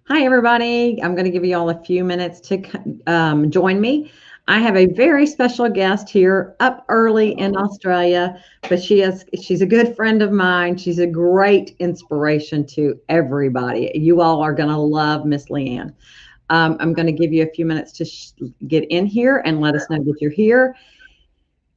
Hi, everybody. I'm going to give you all a few minutes to join me. I have a very special guest here up early in Australia, but she's a good friend of mine. She's a great inspiration to everybody. You all are going to love Miss Leanne. I'm going to give you a few minutes to get in here and let us know that you're here.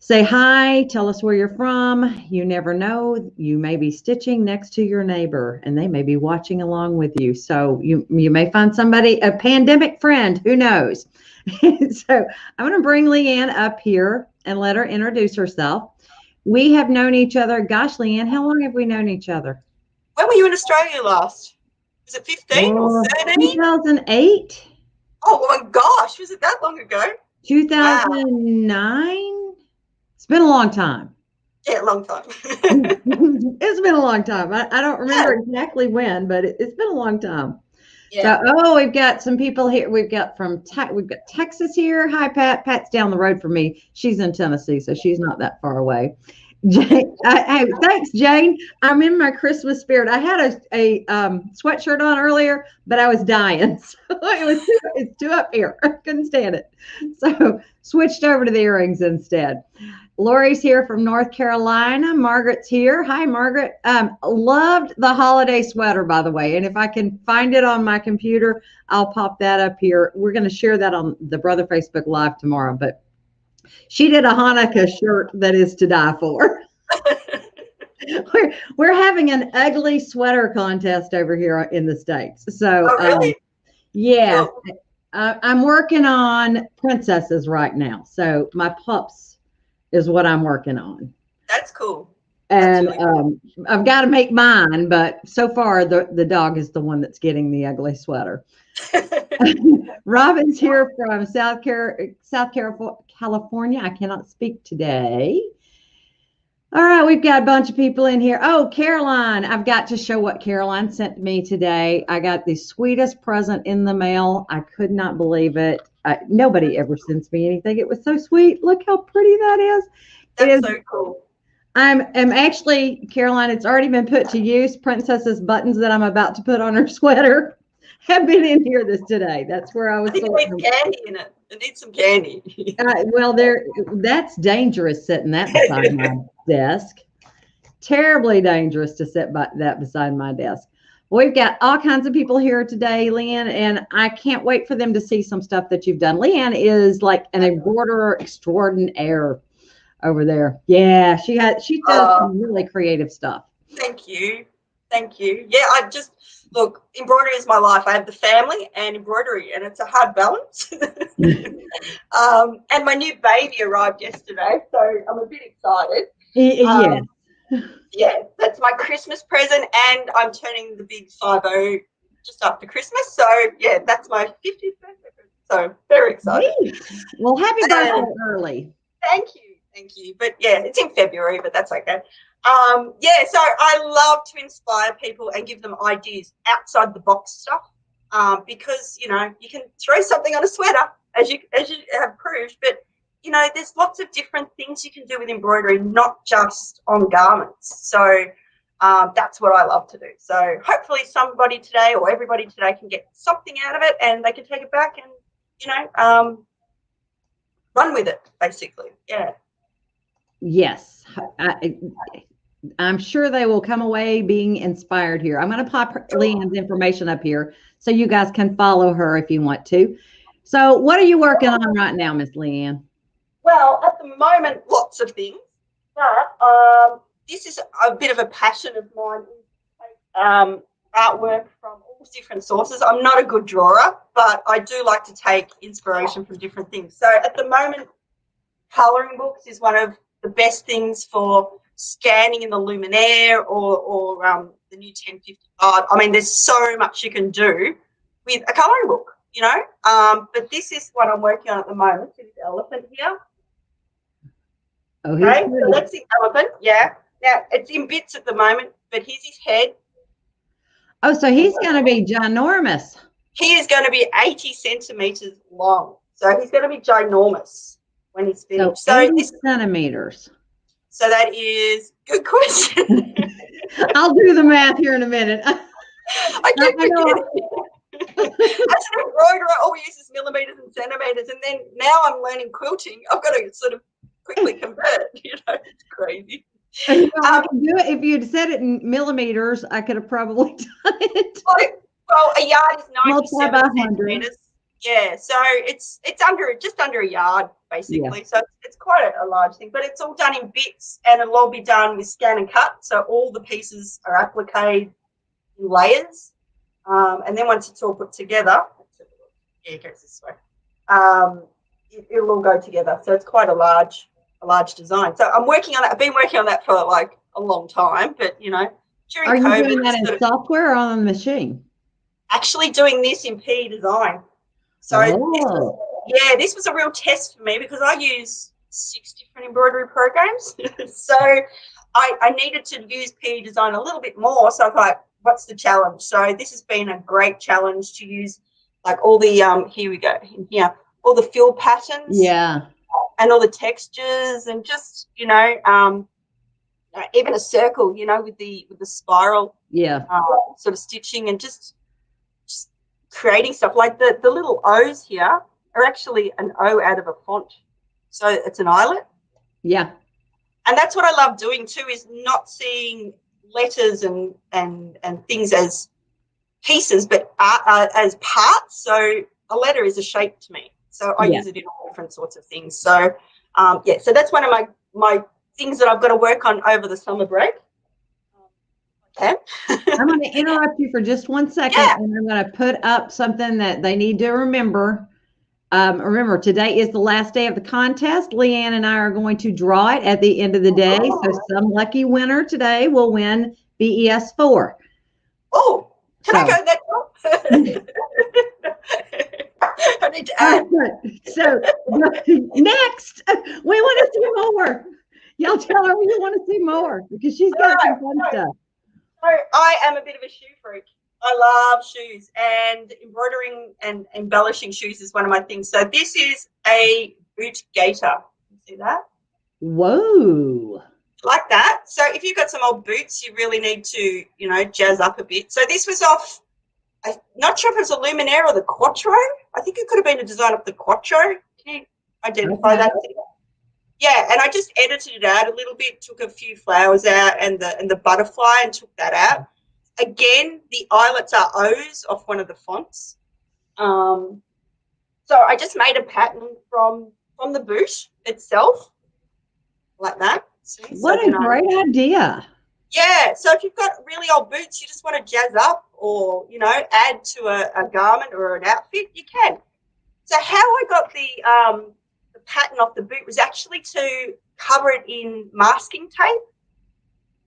Say hi, tell us where you're from. You never know. You may be stitching next to your neighbor and they may be watching along with you. So you may find somebody, a pandemic friend, who knows? So I'm going to bring Leanne up here and let her introduce herself. We have known each other. Gosh, Leanne, how long have we known each other? When were you in Australia last? Was it 15 or 13? 2008. Oh my gosh, was it that long ago? 2009. Wow. It's been a long time. Yeah, a long time. It's been a long time. I don't remember exactly when, but it's been a long time. Yeah. So, we've got some people here. We've got Texas here. Hi, Pat. Pat's down the road from me. She's in Tennessee, so she's not that far away. Jane, thanks, Jane. I'm in my Christmas spirit. I had a sweatshirt on earlier, but I was dying. So it's too up here. I couldn't stand it. So switched over to the earrings instead. Lori's here from North Carolina. Margaret's here. Hi, Margaret. Loved the holiday sweater, by the way. And if I can find it on my computer, I'll pop that up here. We're going to share that on the Brother Facebook Live tomorrow. But she did a Hanukkah shirt that is to die for. We're having an ugly sweater contest over here in the States. So, really? Yeah, I'm working on princesses right now. So my pups is what I'm working on. That's cool. And really cool. I've got to make mine, but so far the dog is the one that's getting the ugly sweater. Robin's here from South California. I cannot speak today. All right, we've got a bunch of people in here. Oh, Caroline. I've got to show what Caroline sent me today. I got the sweetest present in the mail. I could not believe it. Nobody ever sends me anything. It was so sweet. Look how pretty that is. That's so cool. I'm actually, Caroline, it's already been put to use. Princess's buttons that I'm about to put on her sweater have been in here today. That's where I was. I think it needs candy in it. It needs some candy. Well, that's dangerous sitting that beside my desk. Terribly dangerous to sit that beside my desk. We've got all kinds of people here today, Leanne, and I can't wait for them to see some stuff that you've done. Leanne is like an embroiderer extraordinaire over there. Yeah, she does some really creative stuff. Thank you. Yeah, look, embroidery is my life. I have the family and embroidery, and it's a hard balance. And my new baby arrived yesterday, so I'm a bit excited. Yes. Yeah, that's my Christmas present, and I'm turning the big 50 just after Christmas. So, yeah, that's my 50th birthday present. So, very excited. Well, happy birthday early. Thank you. But, yeah, it's in February, but that's okay. Yeah, so I love to inspire people and give them ideas outside the box stuff, because, you can throw something on a sweater, as you have proved, but there's lots of different things you can do with embroidery, not just on garments. So that's what I love to do. So hopefully somebody today or everybody today can get something out of it, and they can take it back and, run with it, basically. Yeah. Yes. I'm sure they will come away being inspired here. I'm going to pop Leanne's information up here so you guys can follow her if you want to. So what are you working on right now, Miss Leanne? Well, at the moment, lots of things, but this is a bit of a passion of mine, artwork from all different sources. I'm not a good drawer, but I do like to take inspiration from different things. So at the moment, colouring books is one of the best things for scanning in the Luminaire or the new 1055. I mean, there's so much you can do with a colouring book, but this is what I'm working on at the moment. See this elephant here? Oh, okay, so that's the elephant, yeah. Now, it's in bits at the moment, but here's his head. Oh, so he's going to be ginormous. He is going to be 80 centimetres long. So he's going to be ginormous when he's finished. So 80 centimetres. So that is good question. I'll do the math here in a minute. I keep forgetting. an embroiderer, all we use is millimeters and centimeters, and then now I'm learning quilting. I've got to sort of quickly convert. It's crazy. I can do it. If you'd said it in millimeters, I could have probably done it. Well, a yard is 97 by centimeters. Yeah, so it's just under a yard basically. Yeah. So it's quite a large thing, but it's all done in bits, and it'll all be done with scan and cut. So all the pieces are appliqued in layers, and then once it's all put together, it goes this way. It'll all go together. So it's quite a large design. So I'm working on that. I've been working on that for like a long time, but during Are you COVID, doing that in software or on the machine? Actually doing this in PE-DESIGN. So this was a real test for me because I use 6 different embroidery programs. So I needed to use PE-DESIGN a little bit more. So I thought, what's the challenge? So this has been a great challenge to use like all the here we go in here, all the fill patterns. Yeah. And all the textures, and just even a circle, with the spiral, sort of stitching, and just creating stuff like the little O's here are actually an O out of a font, so it's an eyelet. Yeah, and that's what I love doing too, is not seeing letters and things as pieces, but as parts. So a letter is a shape to me. So I use it in all different sorts of things. So, so that's one of my things that I've got to work on over the summer break. Okay. I'm going to interrupt you for just 1 second, and I'm going to put up something that they need to remember. Remember, today is the last day of the contest. Leanne and I are going to draw it at the end of the day. So some lucky winner today will win BES 4. Oh, can I go that far? I need to add. So next, we want to see more. Y'all tell her we want to see more because she's got some fun stuff. So I am a bit of a shoe freak. I love shoes, and embroidering and embellishing shoes is one of my things. So this is a boot gaiter. See that? Whoa. Like that. So if you've got some old boots, you really need to, jazz up a bit. So this was off, I'm not sure if it was a Luminaire or the Quattro. I think it could have been a design of the Quattro. Can you identify that? Yeah, and I just edited it out a little bit, took a few flowers out and the butterfly and took that out. Again, the eyelets are O's off one of the fonts. So I just made a pattern from the boot itself, like that. See? What a great idea. Yeah, so if you've got really old boots, you just want to jazz up or, add to a garment or an outfit, you can. So how I got the pattern off the boot was actually to cover it in masking tape,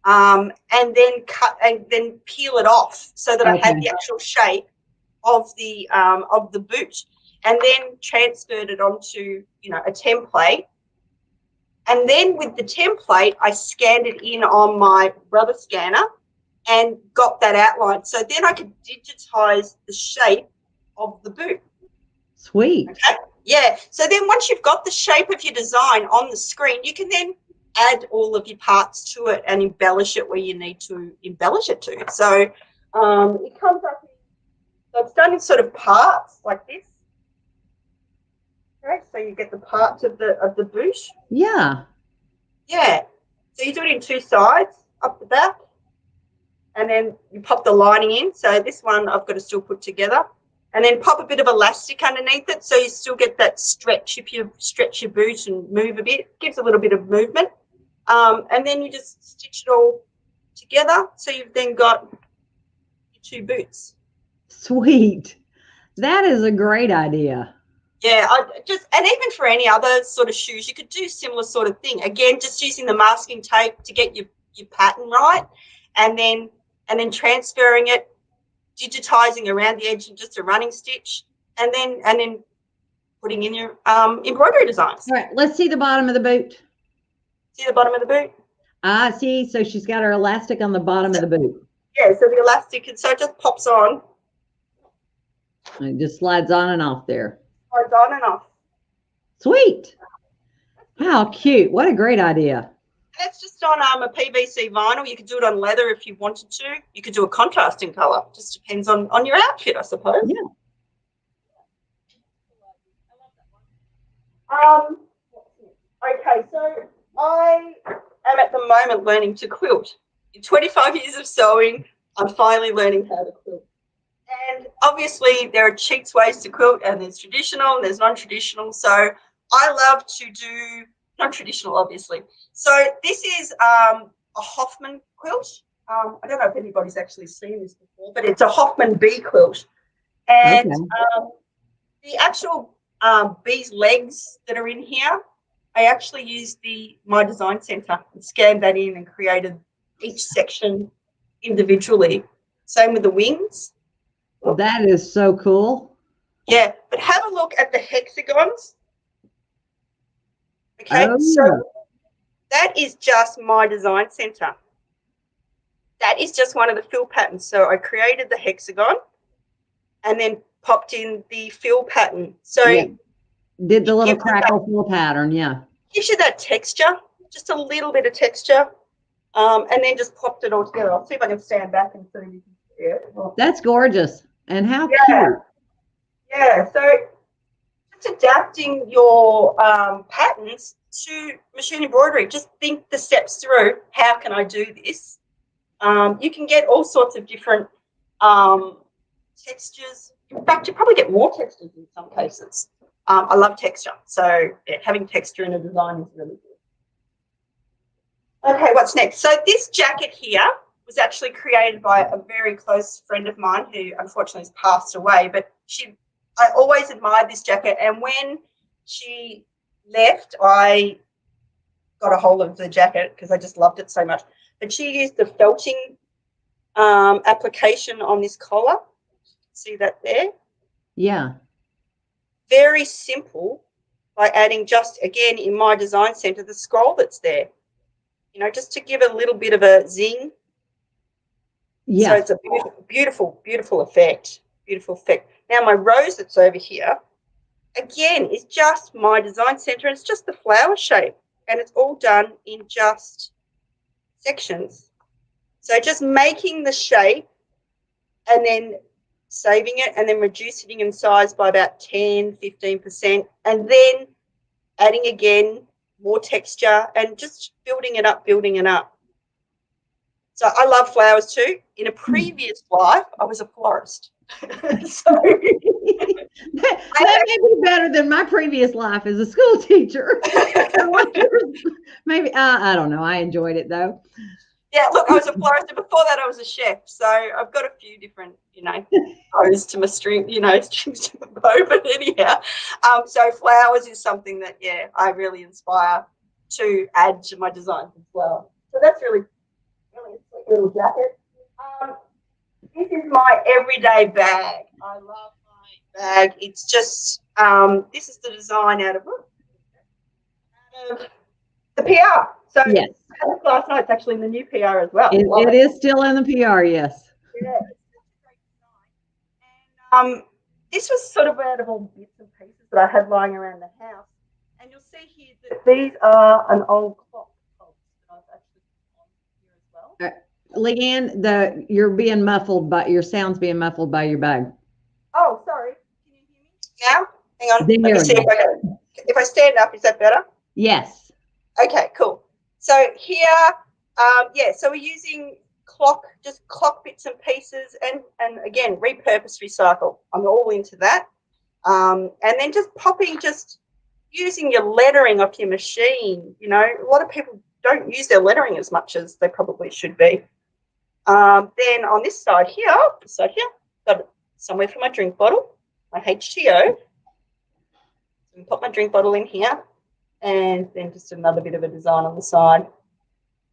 and then cut and then peel it off so that I had the actual shape of the boot, and then transferred it onto a template. And then with the template, I scanned it in on my rubber scanner and got that outline. So then I could digitize the shape of the boot. Sweet. Okay? Yeah. So then once you've got the shape of your design on the screen, you can then add all of your parts to it and embellish it where you need to embellish it to. So it comes up, so it's done in sort of parts like this. Okay, so you get the parts of the boot. Yeah. Yeah. So you do it in 2 sides, up the back, and then you pop the lining in. So this one I've got to still put together, and then pop a bit of elastic underneath it so you still get that stretch. If you stretch your boot and move a bit, it gives a little bit of movement. And then you just stitch it all together. So you've then got your 2 boots. Sweet. That is a great idea. Yeah, and even for any other sort of shoes, you could do similar sort of thing. Again, just using the masking tape to get your pattern right, and then transferring it, digitizing around the edge and just a running stitch, and then putting in your embroidery designs. All right, let's see the bottom of the boot. See the bottom of the boot? Ah, see, so she's got her elastic on the bottom of the boot. Yeah, so the elastic, and so it just pops on. It just slides on and off there. Slides on and off. Sweet. How cute. What a great idea. That's just on a PVC vinyl. You could do it on leather if you wanted to. You could do a contrasting color. Just depends on your outfit, I suppose. Yeah. Okay, so I am at the moment learning to quilt. In 25 years of sewing, I'm finally learning how to quilt. And obviously there are cheats ways to quilt, and there's traditional and there's non-traditional. So I love to do non-traditional, obviously. So this is a Hoffman quilt. I don't know if anybody's actually seen this before, but it's a Hoffman bee quilt. And the actual bee's legs that are in here, I actually used my design center and scanned that in and created each section individually. Same with the wings. That is so cool. Yeah, but have a look at the hexagons. Okay, so that is just my design center. That is just one of the fill patterns. So I created the hexagon and then popped in the fill pattern. So did the little crackle fill pattern, gives you that texture, just a little bit of texture, and then just popped it all together. I'll see if I can stand back and so you can see it. That's gorgeous. And how cute. Yeah, so just adapting your patterns to machine embroidery. Just think the steps through. How can I do this? You can get all sorts of different textures. In fact, you probably get more textures in some cases. I love texture, so having texture in a design is really good. Okay, what's next? So this jacket here was actually created by a very close friend of mine who unfortunately has passed away, but I always admired this jacket, and when she left, I got a hold of the jacket because I just loved it so much. But she used the felting application on this collar. See that there? Yeah. Very simple, by adding just, again, in my design center, the scroll that's there, just to give a little bit of a zing. Yeah. So it's a beautiful, beautiful effect. Beautiful effect. Now my rose that's over here, again, is just my design center. It's just the flower shape, and it's all done in just sections. So just making the shape and then saving it and then reducing it in size by about 10, 15%, and then adding again more texture and just building it up, building it up. So I love flowers too. In a previous life, I was a florist. So that may be better than my previous life as a school teacher. Maybe I don't know. I enjoyed it though. Yeah, look, I was a florist, and before that I was a chef. So I've got a few different, bows to my string, strings to my bow. But anyhow, so flowers is something that, I really inspire to add to my designs as well. So that's really a sweet little jacket. This is my everyday bag. I love my bag. It's just, this is the design out of the PR. So yes. Last night, it's actually in the new PR as well. It is still in the PR, yes. Yeah, it's such a great design. And this was sort of out of all bits and pieces that I had lying around the house. And you'll see here that these are an old clock that I've actually put on here as well. Leanne, you're being muffled, but your sound's being muffled by your bag. Oh, sorry. Can you hear me now? Hang on. Let me see if I stand up. Is that better? Yes. Okay, cool. So here, so we're using clock bits and pieces, and again, repurpose, recycle. I'm all into that. And then just using your lettering off your machine. A lot of people don't use their lettering as much as they probably should be. Then on this side here, got somewhere for my drink bottle, my HTO. So pop my drink bottle in here. And then just another bit of a design on the side.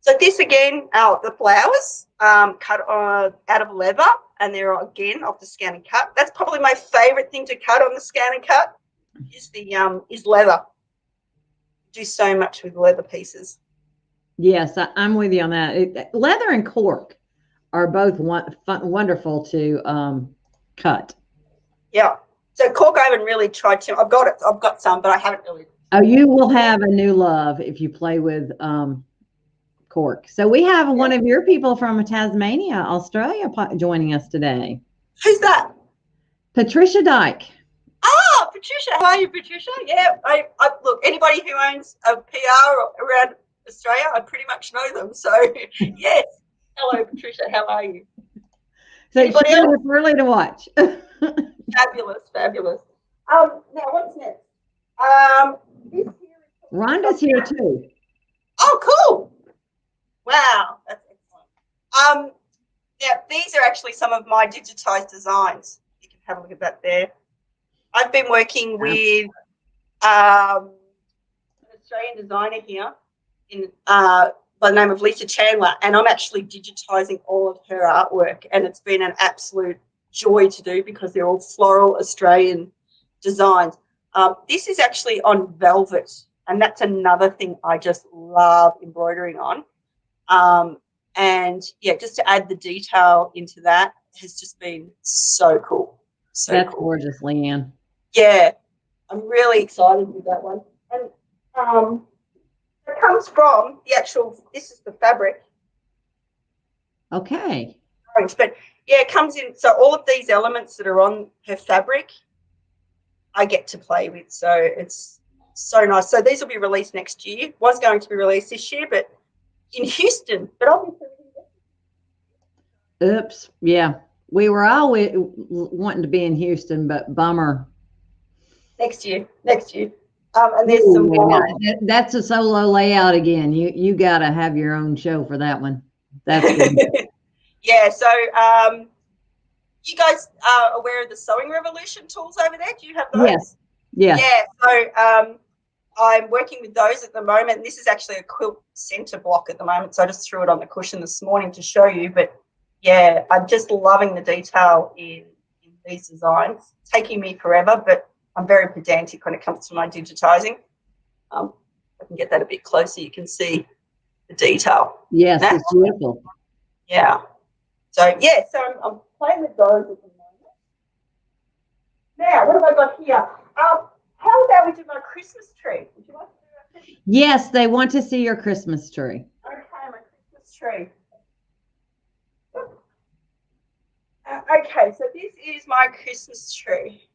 So this again, the flowers cut out of leather, and they're again off the Scan and Cut. That's probably my favourite thing to cut on the Scan and Cut is leather. Do so much with leather pieces. Yes, I'm with you on that. Leather and cork are both wonderful to cut. Yeah. So cork, I haven't really tried to. I've got some, but I haven't really. Oh, you will have a new love if you play with cork. So we have one of your people from Tasmania, Australia, joining us today. Who's that? Patricia Dyke. Ah, Patricia. How are you, Patricia? Yeah, I look, anybody who owns a PR around Australia, I pretty much know them. So, yes. Hello, Patricia. How are you? So Anybody else? it's early to watch. Fabulous, fabulous. Now what's next? This here is Rhonda's here too. Oh, cool. Wow, that's excellent. Now these are actually some of my digitized designs. You can have a look at that there. I've been working with an Australian designer here in by the name of Lisa Chandler, and I'm actually digitizing all of her artwork, and it's been an absolute joy to do because they're all floral Australian designs. This is actually on velvet, and that's another thing I just love embroidering on. And yeah, just to add the detail into that has just been so cool. So that's cool. Gorgeous, Leanne. Yeah, I'm really excited with that one. And it comes from the actual, this is the fabric. Okay. But yeah, it comes in, so all of these elements that are on her fabric, I get to play with. So it's so nice. So these will be released next year. Was going to be released this year, but in Houston. But obviously, oops. Yeah. We were always wanting to be in Houston, but bummer. Next year. And there's some more. That's a solo layout again. You got to have your own show for that one. That's good. Yeah. So you guys are aware of the sewing revolution tools over there? Do you have those? Yes. Yes. Yeah. So I'm working with those at the moment. This is actually a quilt center block at the moment, so I just threw it on the cushion this morning to show you. But yeah, I'm just loving the detail in these designs. It's taking me forever, but I'm very pedantic when it comes to my digitizing. I can get that a bit closer. You can see the detail. Yes, it's beautiful. Yeah. So yeah, so I'm playing with those at the moment. Now, what have I got here? How about we do my Christmas tree? Would you like to do that? Yes, they want to see your Christmas tree. Okay, my Christmas tree. Okay, so this is my Christmas tree.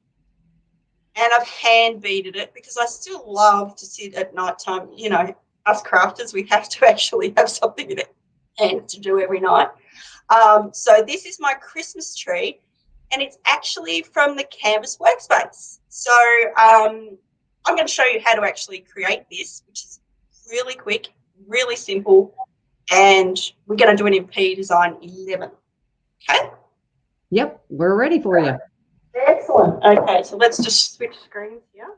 And I've hand beaded it because I still love to sit at night time. You know, us crafters, we have to actually have something in our hands to do every night. So this is my Christmas tree, and it's actually from the Canvas Workspace. So I'm going to show you how to actually create this, which is really quick, really simple, and we're going to do it in PE-DESIGN 11. Okay? Yep, we're ready for you. Excellent. Okay, so let's just switch screens here.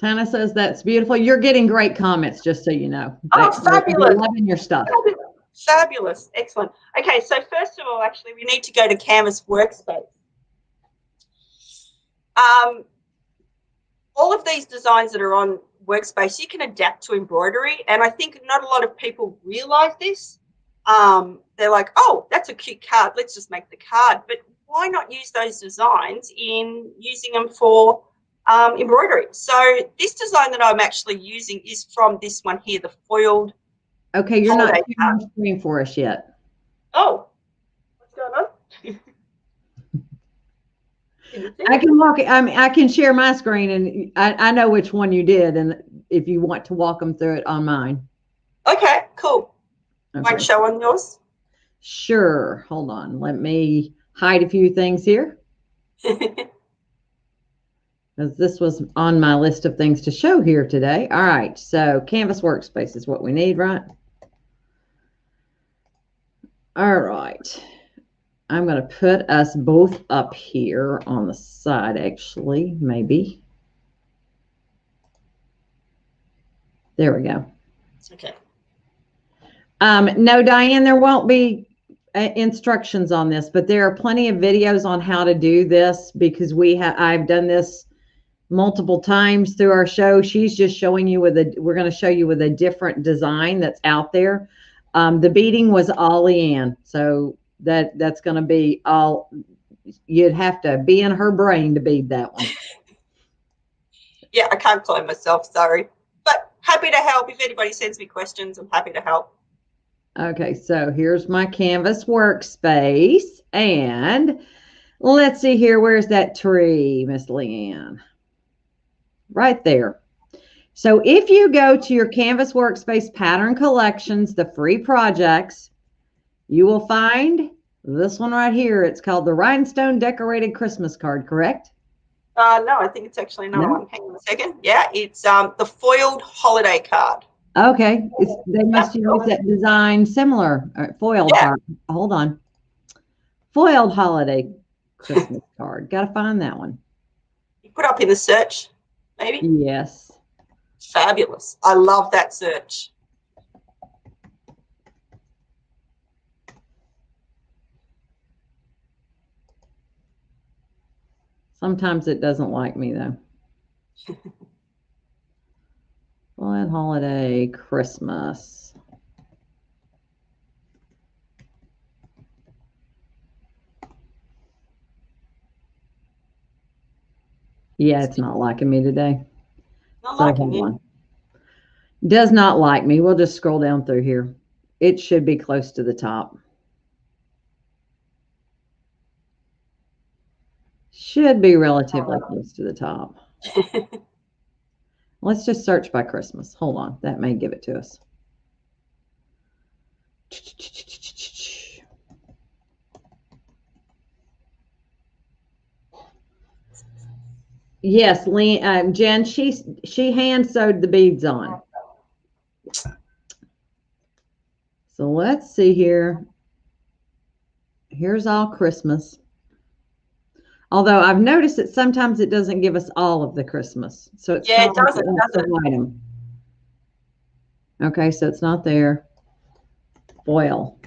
Tana says that's beautiful. You're getting great comments, just so you know. Oh, fabulous. We're loving your stuff. Fabulous. Excellent. Okay, so first of all, actually, we need to go to Canvas Workspace. All of these designs that are on Workspace, you can adapt to embroidery, and I think not a lot of people realize this. They're like, oh, that's a cute card. Let's just make the card. But why not use those designs in using them for embroidery? So this design that I'm actually using is from this one here, the foiled. Okay, you're not sharing the screen for us yet. Oh, what's going on? I can walk. I can share my screen, and I know which one you did, and if you want to walk them through it on mine. Okay, cool. Okay. Won't show on yours? Sure. Hold on. Let me hide a few things here. Because this was on my list of things to show here today. All right. So Canvas Workspace is what we need, right? All right. I'm going to put us both up here on the side, actually, maybe. There we go. Okay. No, Diane, there won't be instructions on this, but there are plenty of videos on how to do this because I've done this multiple times through our show. She's just showing you we're going to show you with a different design that's out there. The beading was all Leanne, so that's going to be all. You'd have to be in her brain to bead that one. Yeah, I can't clone myself, sorry. But happy to help. If anybody sends me questions, I'm happy to help. Okay, so here's my Canvas Workspace. And let's see here. Where's that tree, Miss Leanne? Right there. So if you go to your Canvas Workspace Pattern Collections, the free projects, you will find this one right here. It's called the Rhinestone Decorated Christmas Card, correct? No, I think it's actually another one. Hang on a second. Yeah, it's the foiled holiday card. Okay. They must use that design similar. Foiled card. Hold on. Foiled holiday Christmas card. Got to find that one. You put up in the search, maybe? Yes. Fabulous. I love that search. Sometimes it doesn't like me, though. Foiled holiday Christmas. Yeah, it's not liking me today. Not liking you. Does not like me. We'll just scroll down through here. It should be close to the top. Should be relatively close to the top. Let's just search by Christmas. Hold on. That may give it to us. Yes, Jen, she hand sewed the beads on. So let's see here. Here's all Christmas. Although I've noticed that sometimes it doesn't give us all of the Christmas. So it's it doesn't. Item. Okay, so it's not there. Foil.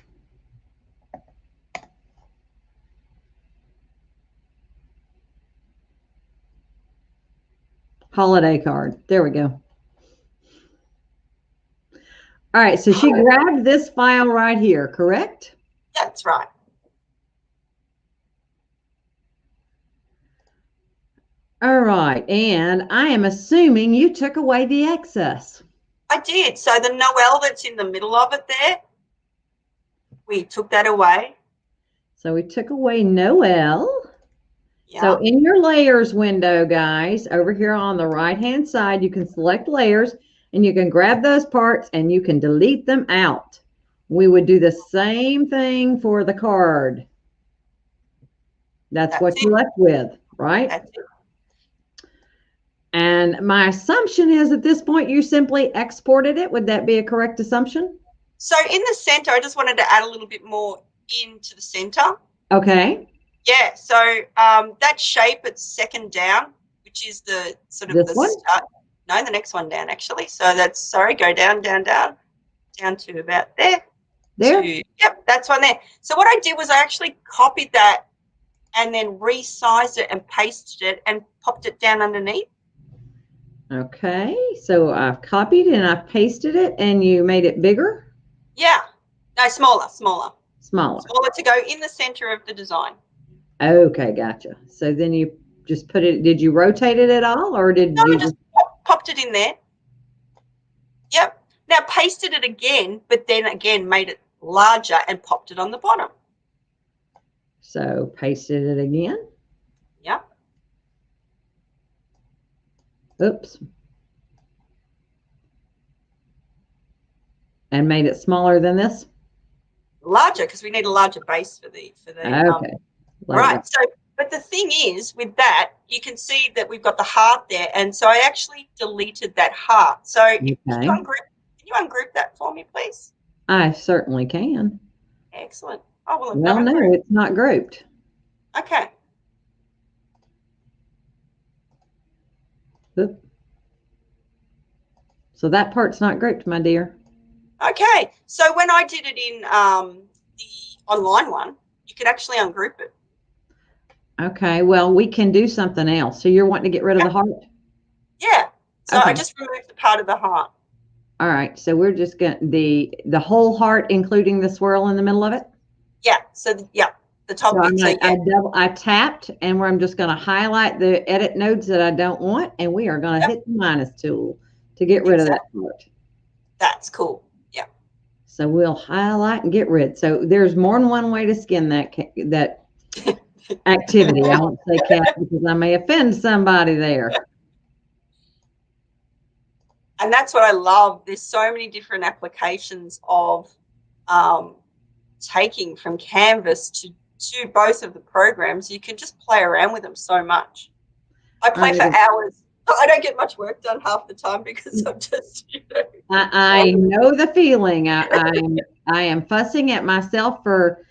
Holiday card. There we go. All right, so she grabbed this file right here, correct? That's right. All right, and I am assuming you took away the excess. I did. So the Noel that's in the middle of it there, we took that away. So we took away Noel. Yeah. So in your layers window, guys, over here on the right-hand side, you can select layers and you can grab those parts and you can delete them out. We would do the same thing for the card. That's what you're left with, right? That's it. And my assumption is at this point, you simply exported it. Would that be a correct assumption? So in the center, I just wanted to add a little bit more into the center. Okay. Yeah, so that shape it's second down, which is the sort of this one? Start. No, the next one down actually. So that's, sorry, go down to about there. There? Yep, that's one there. So what I did was I actually copied that and then resized it and pasted it and popped it down underneath. Okay, so I've copied and I've pasted it and you made it bigger? Yeah, no, smaller. Smaller to go in the center of the design. Okay, gotcha. So then you just put it, did you rotate it at all or did you just popped it in there? Yep. Now pasted it again, but then again made it larger and popped it on the bottom. So pasted it again? Yep. Oops. And made it smaller than this? Larger, because we need a larger base for the okay. Right. So, but the thing is, with that, you can see that we've got the heart there, and so I actually deleted that heart. So, okay. Can you ungroup that for me, please? I certainly can. Excellent. Oh, well, no, it's not grouped. Okay. Oop. So that part's not grouped, my dear. Okay. So when I did it in the online one, you could actually ungroup it. Okay, well, we can do something else. So you're wanting to get rid of the heart? Yeah. So okay. I just removed the part of the heart. All right. So we're just going to, the whole heart, including the swirl in the middle of it? Yeah. So, the top so bit. I tapped, and I'm just going to highlight the edit nodes that I don't want, and we are going to hit the minus tool to get rid of that part. That's cool. Yeah. So we'll highlight and get rid. So there's more than one way to skin that activity. I won't say cat because I may offend somebody there. And that's what I love. There's so many different applications of taking from Canvas to both of the programs. You can just play around with them so much. I play for hours. I don't get much work done half the time because I'm just, I know the feeling. I am fussing at myself for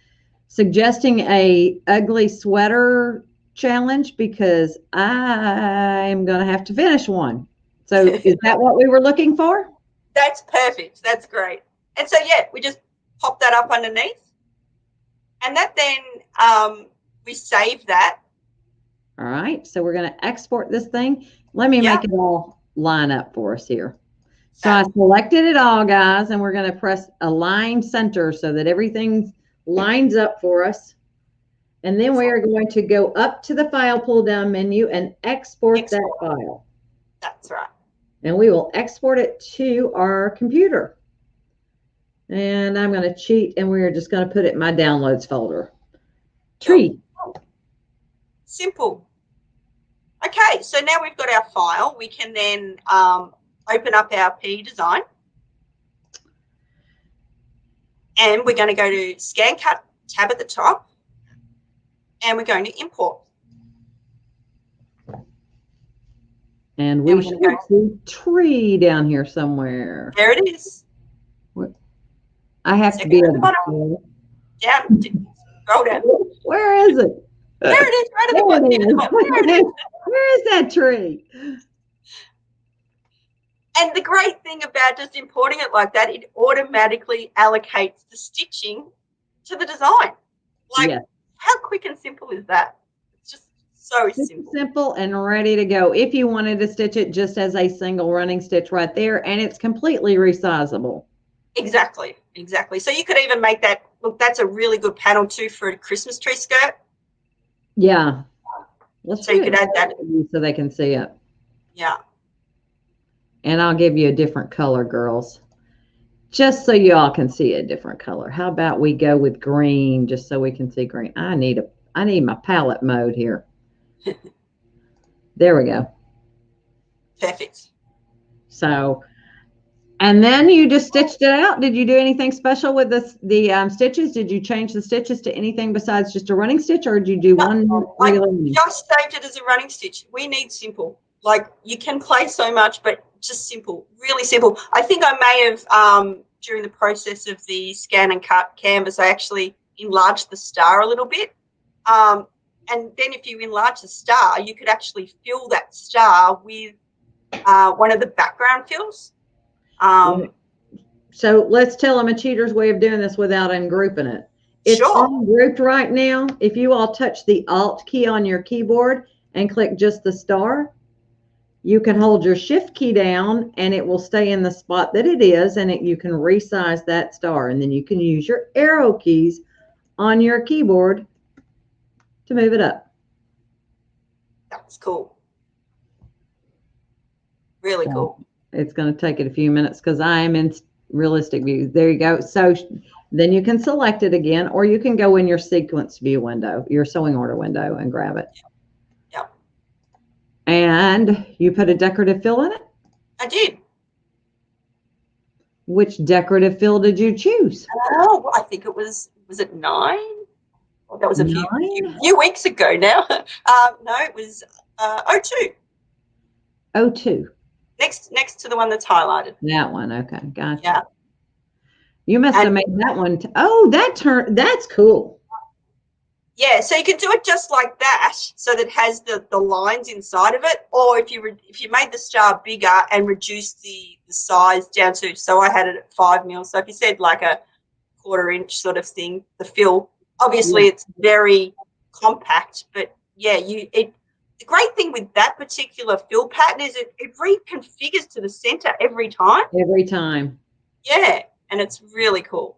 suggesting a ugly sweater challenge because I'm going to have to finish one. So is that what we were looking for? That's perfect. That's great. And so, yeah, we just pop that up underneath. And that then we save that. All right. So we're going to export this thing. Let me make it all line up for us here. So I selected it all, guys, and we're going to press align center so that everything lines up for us. And then we are going to go up to the file pull down menu and export that file. That's right. And we will export it to our computer. And I'm going to cheat, and we're just going to put it in my downloads folder. Tree. Simple. Okay, so now we've got our file. We can then open up our PE-DESIGN. And we're going to go to Scan Cut tab at the top. And we're going to import. And we should see tree down here somewhere. There it is. I have to be able to down. Scroll down. Where is it? There it is, right at the bottom. Where is that tree? And the great thing about just importing it like that, it automatically allocates the stitching to the design. Like, how quick and simple is that? It's just so simple. Simple and ready to go. If you wanted to stitch it just as a single running stitch right there, and it's completely resizable. Exactly, exactly. So you could even make that, look, that's a really good panel too for a Christmas tree skirt. Yeah. So you could add that. So they can see it. Yeah. And I'll give you a different color, girls, just so you all can see a different color. How about we go with green, just so we can see green? I need my palette mode here. There we go. Perfect. So, and then you just stitched it out. Did you do anything special with the stitches? Did you change the stitches to anything besides just a running stitch, or did you do one regular? I just saved it as a running stitch. We need simple. Like, you can play so much, but just simple, really simple. I think I may have, during the process of the scan and cut canvas, I actually enlarged the star a little bit. And then if you enlarge the star, you could actually fill that star with one of the background fills. So let's tell them a cheater's way of doing this without ungrouping it. It's ungrouped right now. If you all touch the Alt key on your keyboard and click just the star, you can hold your Shift key down and it will stay in the spot that it is, and you can resize that star. And then you can use your arrow keys on your keyboard to move it up. That's cool. Really cool. It's going to take it a few minutes because I am in realistic view. There you go. So then you can select it again, or you can go in your sequence view window, your sewing order window, and grab it. Yeah. And you put a decorative fill in it? I did. Which decorative fill did you choose? Oh, I think it was it 9? Oh, that was a few weeks ago now. No, it was 02. 02. Next to the one that's highlighted. That one, okay, gotcha. Yeah. You must have made that one. Oh, that's cool. Yeah, so you can do it just like that, so that it has the lines inside of it. Or if you made the star bigger and reduced the size down to, so I had it at 5 mil. So if you said like a 1/4 inch sort of thing, the fill, obviously it's very compact, but yeah, the great thing with that particular fill pattern is it reconfigures to the center every time. Every time. Yeah, and it's really cool.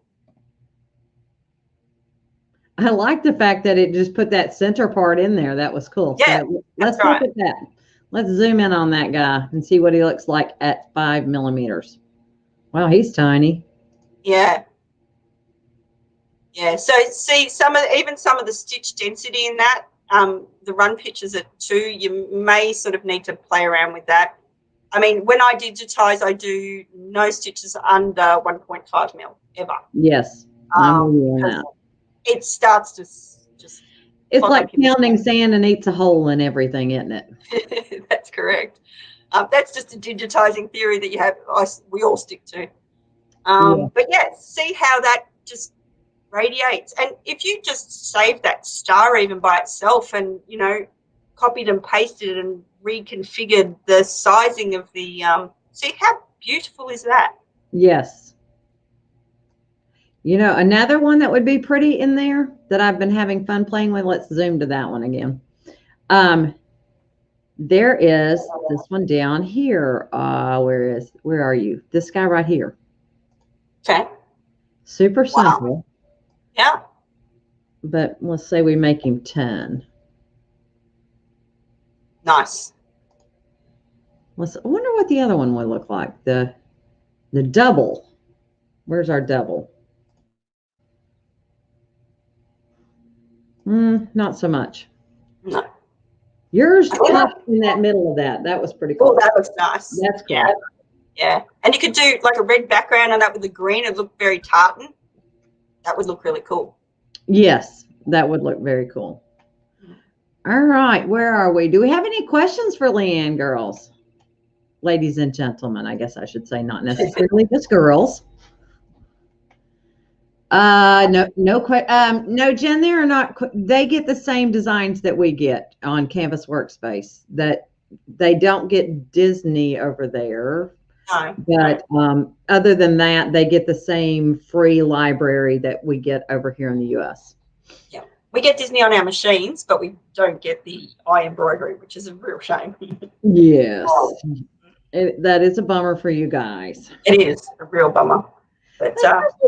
I like the fact that it just put that center part in there. That was cool. Yeah, so let's look at that. Let's zoom in on that guy and see what he looks like at 5 millimeters. Wow, he's tiny. Yeah, Yeah, so see even some of the stitch density in that, the run pitches at 2, you may sort of need to play around with that. I mean, when I digitize, I do no stitches under 1.5 mil ever. Yes, I'm with you on that. It starts to just. It's like pounding sand and eats a hole in everything, isn't it? That's correct. That's just a digitizing theory that we all stick to. Yeah. But yeah, see how that just radiates. And if you just save that star even by itself and, you know, copied and pasted and reconfigured the sizing of the, see how beautiful is that? Yes. You know, another one that would be pretty in there that I've been having fun playing with, let's zoom to that one again. There is this one down here. Where are you? This guy right here. Okay. Super simple. Yeah. But let's say we make him 10. Nice. I wonder what the other one would look like. The double. Where's our double? Not so much. No. Yours popped in that middle of that. That was pretty cool. Oh, that was nice. That's cool. Yeah. Yeah. And you could do like a red background on that with the green. It looked very tartan. That would look really cool. Yes, that would look very cool. All right, where are we? Do we have any questions for Leanne, girls? Ladies and gentlemen, I guess I should say, not necessarily just girls. No, Jen, they're not. They get the same designs that we get on CanvasWorkspace. That they don't get Disney over there. No. But other than that, they get the same free library that we get over here in the U.S. Yeah, we get Disney on our machines, but we don't get the eye embroidery, which is a real shame. Yes, that is a bummer for you guys. It is a real bummer. But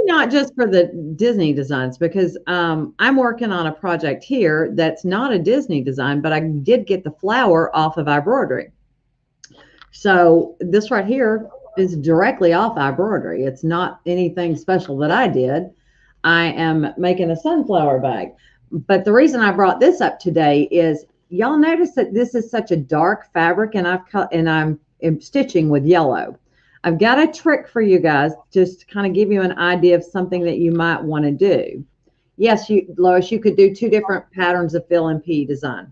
not just for the Disney designs, because I'm working on a project here that's not a Disney design, but I did get the flower off of embroidery. So this right here is directly off embroidery. It's not anything special that I did. I am making a sunflower bag. But the reason I brought this up today is y'all notice that this is such a dark fabric, and I'm stitching with yellow. I've got a trick for you guys just to kind of give you an idea of something that you might want to do. Yes, Lois, you could do 2 different patterns of fill and PE-DESIGN.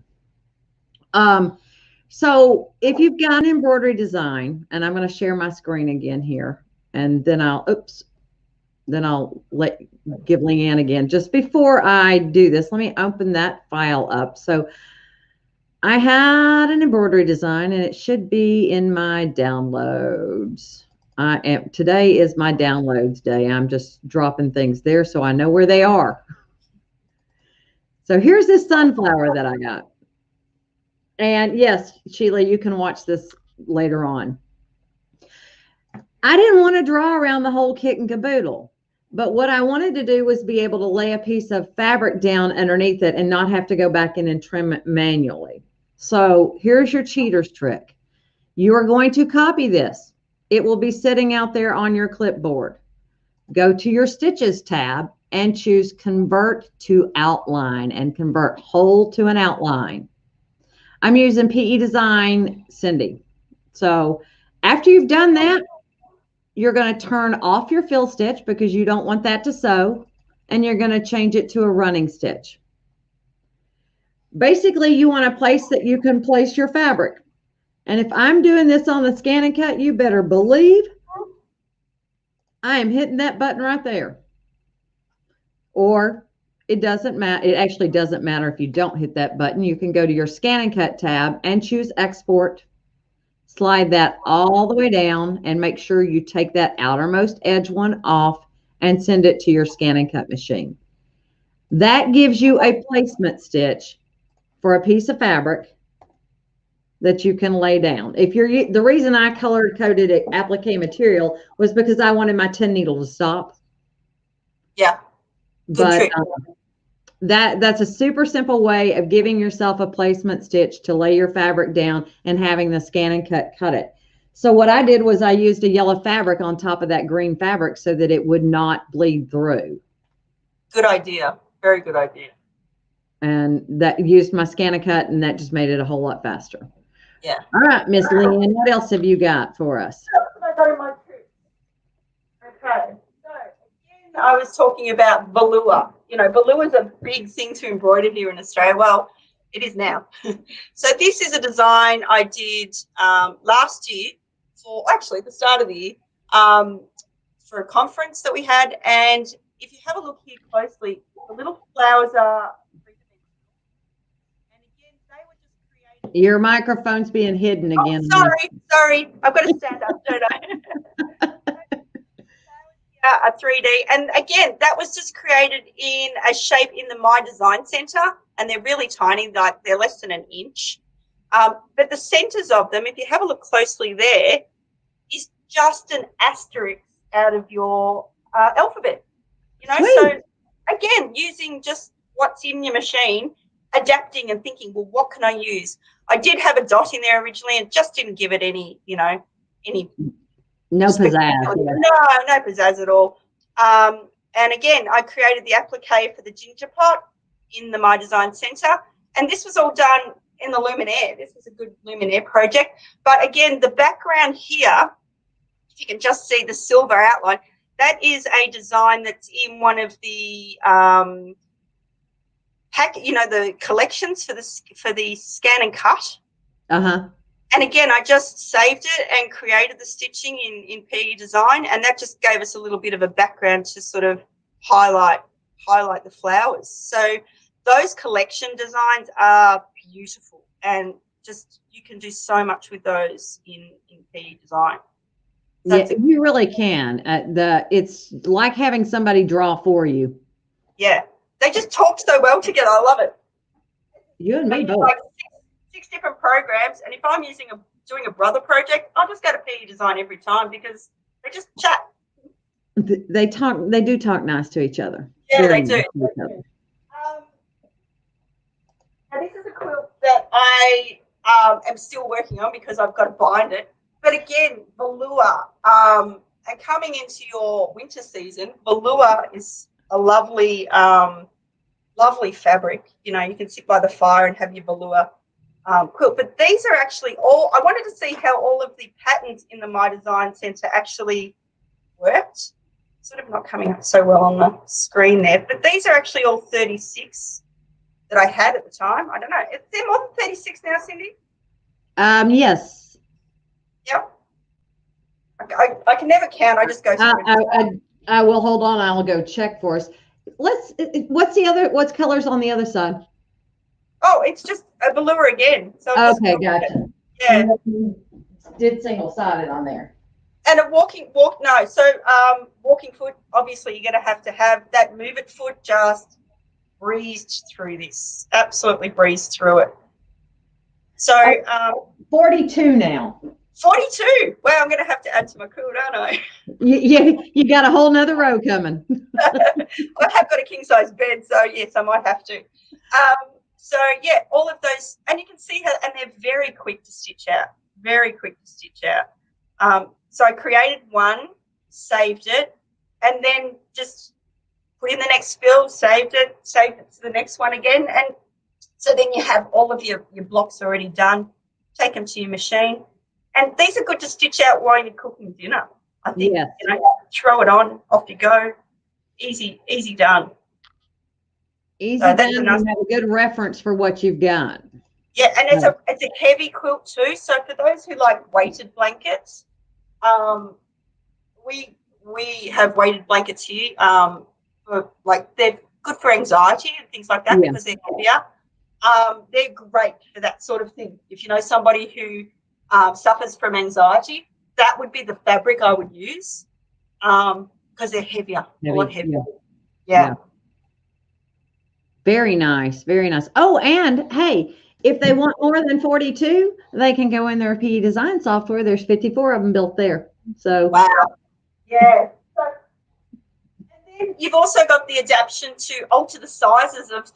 So if you've got an embroidery design, and I'm going to share my screen again here, and then I'll give Leanne again. Just before I do this, let me open that file up. So I had an embroidery design, and it should be in my downloads. Today is my downloads day. I'm just dropping things there so I know where they are. So here's this sunflower that I got. And yes, Sheila, you can watch this later on. I didn't want to draw around the whole kit and caboodle, but what I wanted to do was be able to lay a piece of fabric down underneath it and not have to go back in and trim it manually. So here's your cheater's trick. You are going to copy this. It will be sitting out there on your clipboard. Go to your Stitches tab and choose Convert to Outline and convert whole to an outline. I'm using PE-DESIGN Cindy. So after you've done that, you're going to turn off your fill stitch because you don't want that to sew, and you're going to change it to a running stitch. Basically, you want a place that you can place your fabric. And if I'm doing this on the scan and cut, you better believe I am hitting that button right there. Or it doesn't matter. It actually doesn't matter if you don't hit that button. You can go to your scan and cut tab and choose export. Slide that all the way down and make sure you take that outermost edge one off and send it to your scan and cut machine. That gives you a placement stitch for a piece of fabric that you can lay down. If you're the reason I color coded it applique material was because I wanted my 10 needle to stop. Yeah. But that's a super simple way of giving yourself a placement stitch to lay your fabric down and having the scan and cut it. So what I did was I used a yellow fabric on top of that green fabric so that it would not bleed through. Good idea. Very good idea. And that used my ScanNCut, and that just made it a whole lot faster. Yeah. All right, Miss Leanne, what else have you got for us? I got in my trip. Okay. So again, I was talking about velour. You know, velour is a big thing to embroider here in Australia. Well, it is now. So this is a design I did last year for actually the start of the year for a conference that we had. And if you have a look here closely, the little flowers are and again, they were just created. Your microphone's being hidden again. Oh, sorry. I've got to stand up, don't I? A 3D, and again, that was just created in a shape in the My Design Center, and they're really tiny, like they're less than an inch. But the centers of them, if you have a look closely there, is just an asterisk out of your alphabet. You know, Sweet. So again, using just what's in your machine, adapting and thinking, well, what can I use? I did have a dot in there originally, and just didn't give it any, you know, any. No pizzazz. No pizzazz at all. And again, I created the applique for the ginger pot in the My Design Center. And this was all done in the Luminaire. This was a good Luminaire project. But again, the background here, if you can just see the silver outline, that is a design that's in one of the the collections for the scan and cut. Uh-huh. And again, I just saved it and created the stitching in PE-DESIGN, and that just gave us a little bit of a background to sort of highlight the flowers. So those collection designs are beautiful, and just you can do so much with those in PE-DESIGN. Yeah, you really can. It's like having somebody draw for you. Yeah, they just talk so well together. I love it. You and me both. Like six different programs, and if I'm doing a brother project, I'll just go to PE-DESIGN every time because they just chat. They do talk nice to each other. Yeah, they do. Now this is a quilt that I am still working on because I've got to bind it. But again, velour, and coming into your winter season, velour is a lovely fabric. You know, you can sit by the fire and have your velour quilt. But these are actually I wanted to see how all of the patterns in the My Design Center actually worked. Sort of not coming up so well on the screen there. But these are actually all 36 that I had at the time. I don't know. Is there more than 36 now, Cindy? Yes. Yep. I can never count. I just go through I will hold on. I'll go check for us. What's colors on the other side? Oh, it's just a velour again. So okay, gotcha. Yeah. Did single-sided on there. And a walking foot, obviously you're going to have that move it foot just breezed through this. Absolutely breezed through it. So 42 now. 42. Well, I'm going to have to add to my quilt, aren't I? You got a whole nother row coming. I have got a king size bed, so yes, I might have to. So yeah, all of those, and you can see how, and they're very quick to stitch out. Very quick to stitch out. So I created one, saved it, and then just put in the next fill, saved it to the next one again, and so then you have all of your blocks already done. Take them to your machine. And these are good to stitch out while you're cooking dinner. I think, yes. You know, throw it on, off you go. Easy done. Easy done, and have a good reference for what you've got. Yeah, and it's a heavy quilt too. So for those who like weighted blankets, we have weighted blankets here. They're good for anxiety and things like that because they're heavier. They're great for that sort of thing. If you know somebody who suffers from anxiety, that would be the fabric I would use because they're heavier, a lot heavier. Yeah. Very nice, very nice. Oh, and hey, if they want more than 42, they can go in their PE-DESIGN software. There's 54 of them built there. So wow, yeah. So, and then you've also got the adaptation to alter the sizes of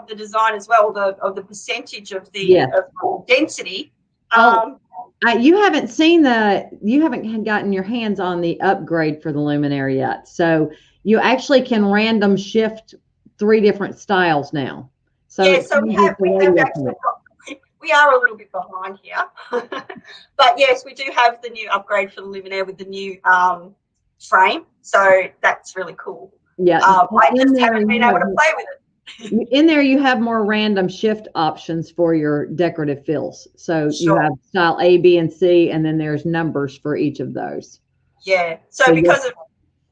the design as well, of the percentage of the of density. You haven't gotten your hands on the upgrade for the Luminaire yet. So you actually can random shift 3 different styles now. So yeah, so we have actually we are a little bit behind here, but yes, we do have the new upgrade for the Luminaire with the new frame, so that's really cool. Yeah, I just haven't been able to play with it. In there, you have more random shift options for your decorative fills. So you have style A, B, and C, and then there's numbers for each of those. Yeah. So because of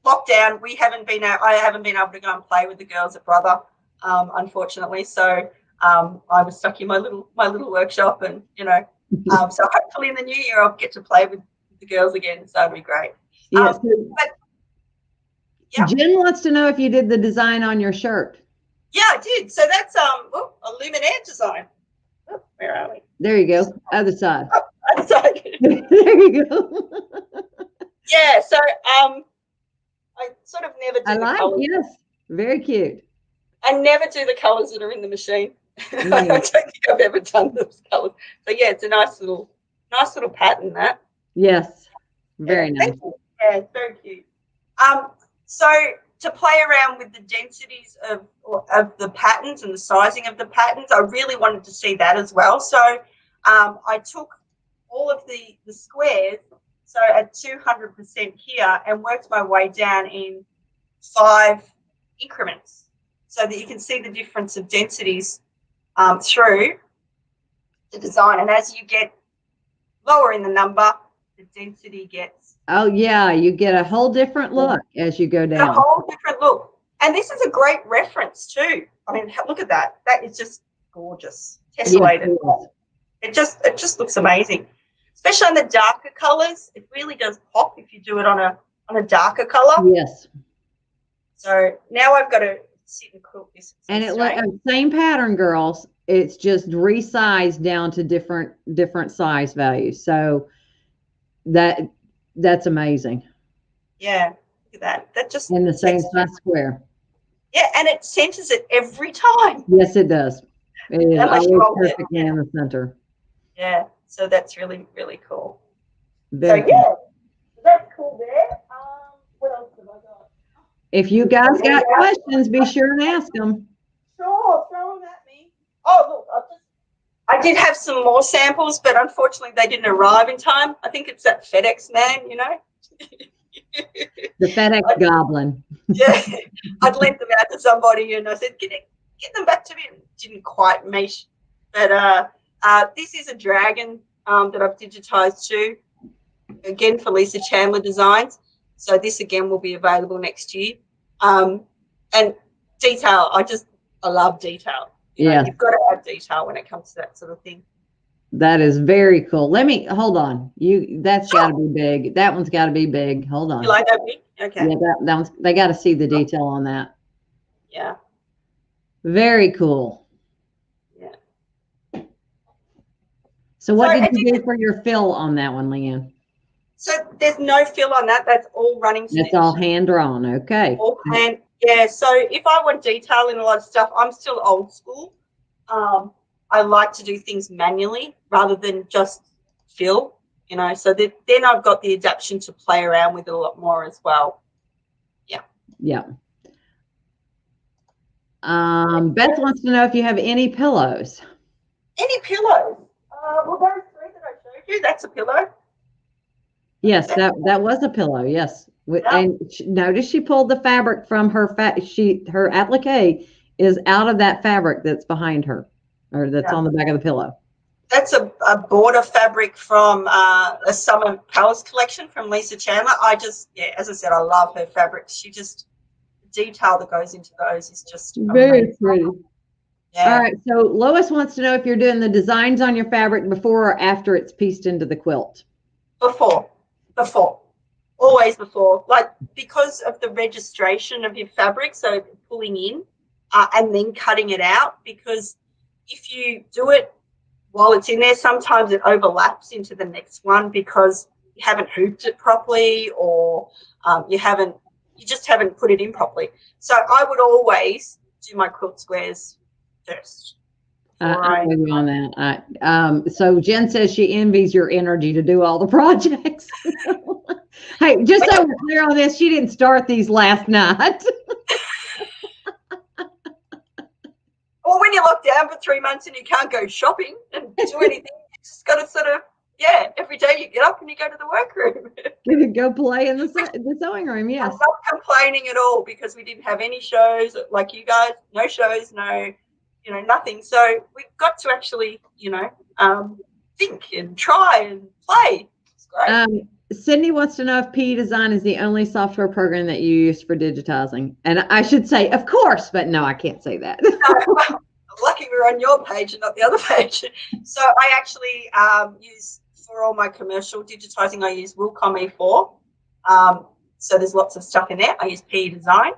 lockdown, I haven't been able to go and play with the girls at Brother, unfortunately. So I was stuck in my little workshop, and so hopefully in the new year I'll get to play with the girls again. So it'll be great. Yeah. Jen wants to know if you did the design on your shirt. Yeah, I did. So that's a Luminaire design. Oh, where are we? There you go. Other side. Oh, other side. There you go. Yeah. So I sort of never do the colors. Yes, very cute. I never do the colors that are in the machine. I don't think I've ever done those colors. So yeah, it's a nice little pattern that. Yes, very nice. Yeah, it's very cute. So to play around with the densities of the patterns and the sizing of the patterns, I really wanted to see that as well. So I took all of the squares, so at 200% here, and worked my way down in 5 increments so that you can see the difference of densities through the design. And as you get lower in the number, the density gets... Oh, yeah, you get a whole different look as you go down. A whole different look. And this is a great reference too. I mean, look at that. That is just gorgeous. Tessellated. Yeah, it just looks amazing. Especially on the darker colors. It really does pop if you do it on a darker color. Yes. So now I've got to sit and quilt this. And it looks same pattern, girls. It's just resized down to different size values. So that's amazing. Yeah, look at that. That just in the same size square. Yeah, and it centers it every time. Yes, it does. It is always perfectly in the center. Yeah, so that's really, really cool. Very cool. Yeah, that's cool there. What else have I got? If you guys got questions, be sure and ask them. Sure, throw them at me. Oh, look, I did have some more samples, but unfortunately they didn't arrive in time. I think it's that FedEx man, The FedEx goblin. Yeah, I'd lent them out to somebody and I said, get them back to me. And didn't quite meet. But this is a dragon that I've digitized too, again for Lisa Chandler Designs. So this again will be available next year. And detail, I love detail. Yeah, you've got to have detail when it comes to that sort of thing. That is very cool. Let me hold on. That's got to be big. That one's got to be big. Hold on. You like that big? Okay. Yeah, that one's. They got to see the detail on that. Yeah. Very cool. Yeah. So what did you do for your fill on that one, Leanne? So there's no fill on that. That's all running. That's all hand drawn. Okay. All hand. Yeah. So if I want detail in a lot of stuff, I'm still old school. I like to do things manually rather than just fill, so then I've got the adaptation to play around with it a lot more as well. Yeah. Yeah. Beth wants to know if you have any pillows. Any pillows? Well, those 3 that I showed you, that's a pillow. Yes, that was a pillow. Yes. And notice she pulled the fabric from her her applique is out of that fabric that's behind her. Or that's on the back of the pillow. That's a border fabric from a Summer Palace collection from Lisa Chandler. As I said, I love her fabric. The detail that goes into those is just very pretty. Yeah. All right, so Lois wants to know if you're doing the designs on your fabric before or after it's pieced into the quilt. Before, always before. Like because of the registration of your fabric, so pulling in and then cutting it out, because if you do it while it's in there, sometimes it overlaps into the next one because you haven't hooped it properly or you just haven't put it in properly. So I would always do my quilt squares first. I'm with you on that. So Jen says she envies your energy to do all the projects. Hey, just so we're clear on this, she didn't start these last night. Or when you're locked down for 3 months and you can't go shopping and do anything, you just got to sort of, every day you get up and you go to the workroom. Go play in the sewing room, yes. I'm not complaining at all because we didn't have any shows like you guys, no shows, no, nothing. So we got to actually, think and try and play. It's great. Sydney wants to know if PE-DESIGN is the only software program that you use for digitizing. And I should say, of course, but no, I can't say that. No, well, I'm lucky we're on your page and not the other page. So I actually use, for all my commercial digitizing, I use Wilcom E4. So there's lots of stuff in there. I use PE-DESIGN.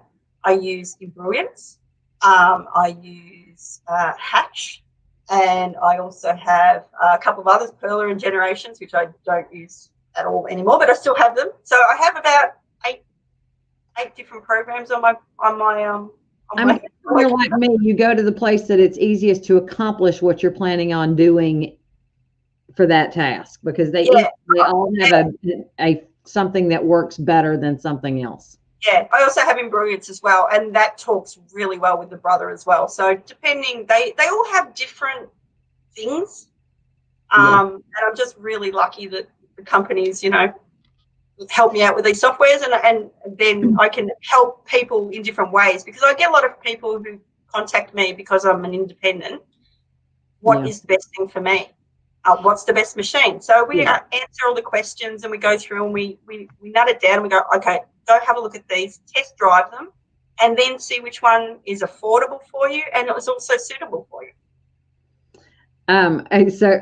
I use Embrilliance. I use Hatch. And I also have a couple of others, Perla and Generations, which I don't use at all anymore, but I still have them. So I have about eight different programs on my you're like me. You go to the place that it's easiest to accomplish what you're planning on doing for that task, because they all have a something that works better than something else. Yeah, I also have Embrilliance as well, and that talks really well with the brother as well. So depending, they all have different things, and I'm just really lucky that the companies, help me out with these softwares, and then I can help people in different ways, because I get a lot of people who contact me because I'm an independent. What is the best thing for me? What's the best machine? So we answer all the questions, and we go through and we nut it down, and we go, okay, go have a look at these, test drive them, and then see which one is affordable for you and it was also suitable for you. So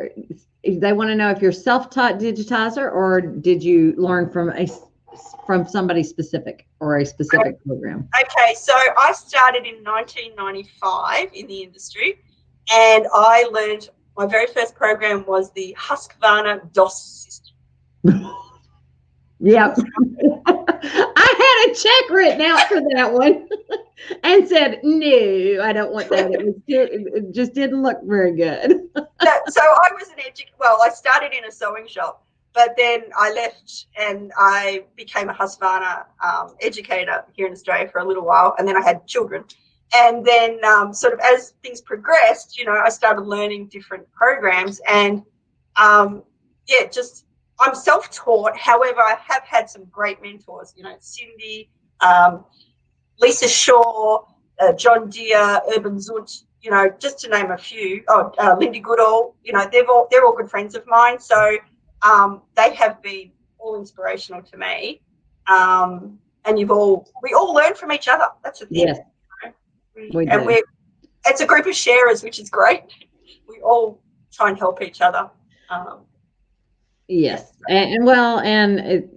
they want to know if you're self-taught digitizer, or did you learn from somebody specific or a specific program? Okay, so I started in 1995 in the industry, and I learned, my very first program was the Husqvarna DOS system. Yep. I had a check written out for that one and said, no, I don't want that. It just didn't look very good. So I was I started in a sewing shop, but then I left and I became a Husqvarna educator here in Australia for a little while, and then I had children. And then sort of as things progressed, I started learning different programs, and I'm self-taught. However, I have had some great mentors, Cindy, Lisa Shaw, John Deere, Urban Zunt, just to name a few. Lindy Goodall, they're all good friends of mine. So they have been all inspirational to me. And we all learn from each other. That's the thing. Yes. It's a group of sharers, which is great. We all try and help each other. Yes. The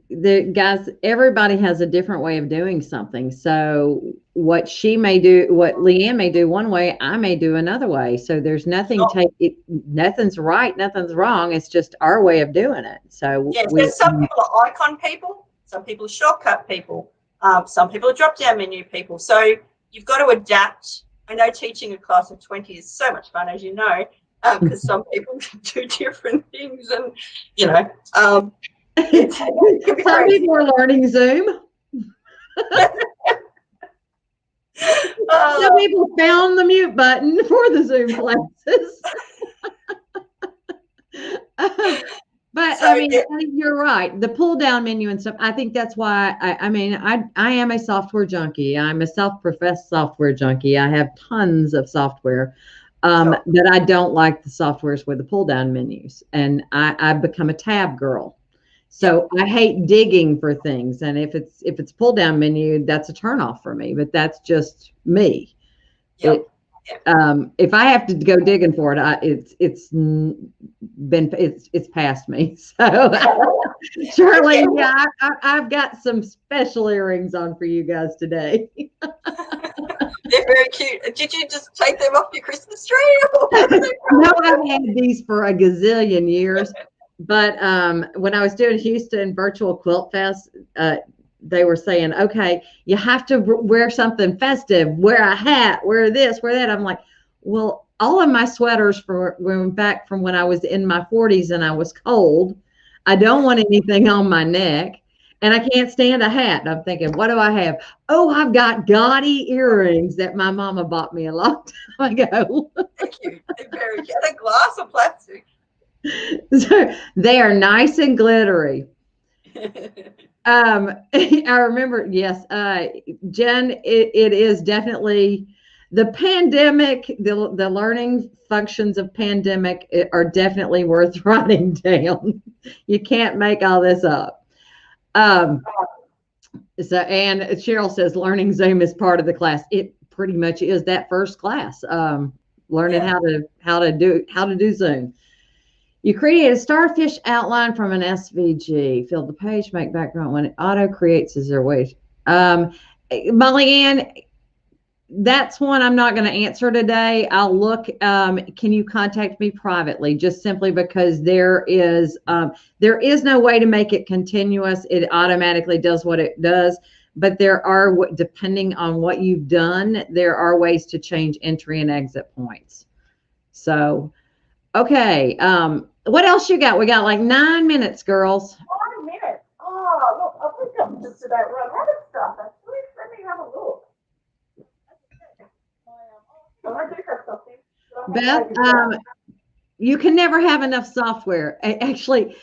guys, everybody has a different way of doing something. So what Leanne may do one way, I may do another way. So there's nothing's right, nothing's wrong. It's just our way of doing it. So some people are icon people, some people are shortcut people, some people are drop-down menu people. So you've got to adapt. I know teaching a class of 20 is so much fun, as you know. Because some people do different things, and some people are learning Zoom. Some people found the mute button for the Zoom classes. But I think you're right. The pull down menu and stuff. I think that's why I am a software junkie. I'm a self-professed software junkie. I have tons of software. But I don't like the softwares with the pull down menus, and I've become a tab girl. So I hate digging for things. And if it's pull down menu, that's a turnoff for me, but that's just me. Yep. If I have to go digging for it, it's past me. So Shirley, I've got some special earrings on for you guys today. They're very cute. Did you just take them off your Christmas tree? No, I've had these for a gazillion years. But when I was doing Houston Virtual Quilt Fest, they were saying, okay, you have to wear something festive, wear a hat, wear this, wear that. I'm like, Well, all of my sweaters went back from when I was in my 40s and I was cold. I don't want anything on my neck, and I can't stand a hat. And I'm thinking, what do I have? Oh, I've got gaudy earrings that my mama bought me a long time ago. Thank you. They're very cute. Are they glass or plastic? So they are nice and glittery. I remember, yes, Jen, it is definitely the pandemic, the learning functions of pandemic are definitely worth writing down. You can't make all this up. So, and Cheryl says learning Zoom is part of the class. It pretty much is that first class, learning how to do Zoom. You create a starfish outline from an SVG. Fill the page, make background when it auto creates as their way. Molly Ann, that's one I'm not going to answer today. I'll look. Can you contact me privately? Just simply because there is no way to make it continuous. It automatically does what it does. But there are, depending on what you've done, there are ways to change entry and exit points. So, okay. What else you got? We got like 9 minutes, girls. 9 minutes. Oh, look, I think I'm just about run out of stuff. Actually, let me have a look. I do have something. Beth, you can never have enough software. Actually,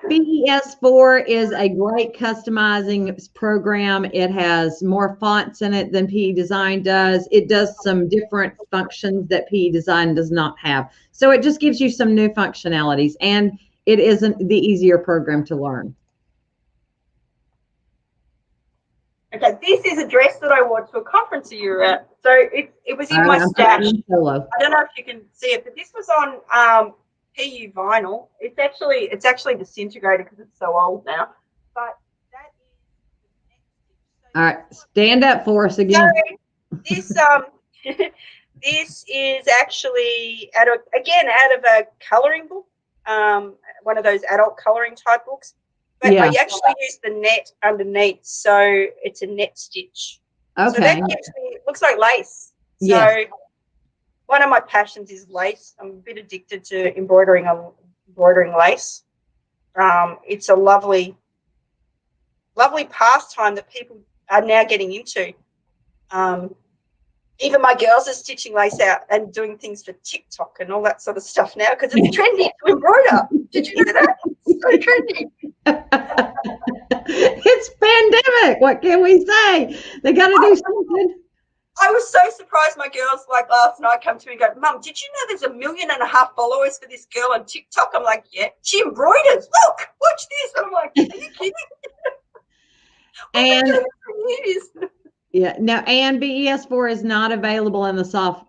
PES4 is a great customizing program. It has more fonts in it than PE-DESIGN does. It does some different functions that PE-DESIGN does not have. So it just gives you some new functionalities, and it isn't the easier program to learn. Okay, this is a dress that I wore to a conference that you were at. So it was in my stash. I don't know if you can see it, but this was on PU vinyl. It's actually disintegrated because it's so old now. But that is. All right, stand up for us again. So this is actually out of a coloring book, one of those adult coloring type books. But I actually used the net underneath, so it's a net stitch. Okay. So that gives me, it looks like lace. So one of my passions is lace. I'm a bit addicted to embroidering lace. It's a lovely pastime that people are now getting into. Even my girls are stitching lace out and doing things for TikTok and all that sort of stuff now because it's trendy to embroider. Did you know that? It's so trendy. It's pandemic. What can we say? They got to do something. I was so surprised. My girls, like last night, come to me and go, "Mum, did you know there's 1.5 million followers for this girl on TikTok?" I'm like, "Yeah, she embroiders. Look, watch this." I'm like, "Are you kidding?" And no, and BES4 is not available in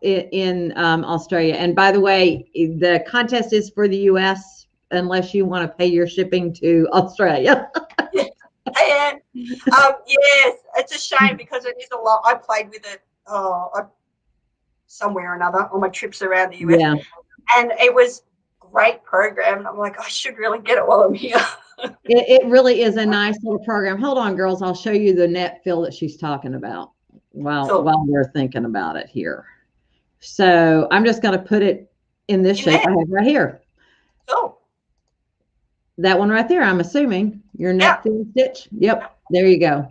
in Australia. And by the way, the contest is for the US unless you want to pay your shipping to Australia. And yes, it's a shame because it is a lot. I played with it somewhere or another on my trips around the US. Yeah. And it was a great program. I'm like, I should really get it while I'm here. It really is a nice little program. Hold on, girls. I'll show you the net fill that she's talking about while we're thinking about it here. So I'm just going to put it in this shape I have right here. Cool. That one right there, I'm assuming your net fill stitch. Yep. There you go.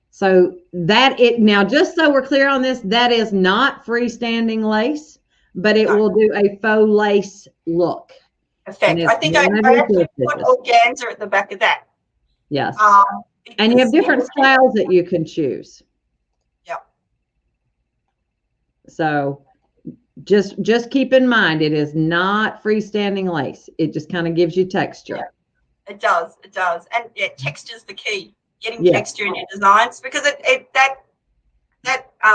So now just so we're clear on this, that is not freestanding lace, but it will do a faux lace look. Effect. I think I actually put organza at the back of that. Yes. And you have different styles that you can choose. Yep. So just keep in mind, it is not freestanding lace. It just kind of gives you texture. Yeah, it does. It does. And texture's the key. Getting texture in your designs because that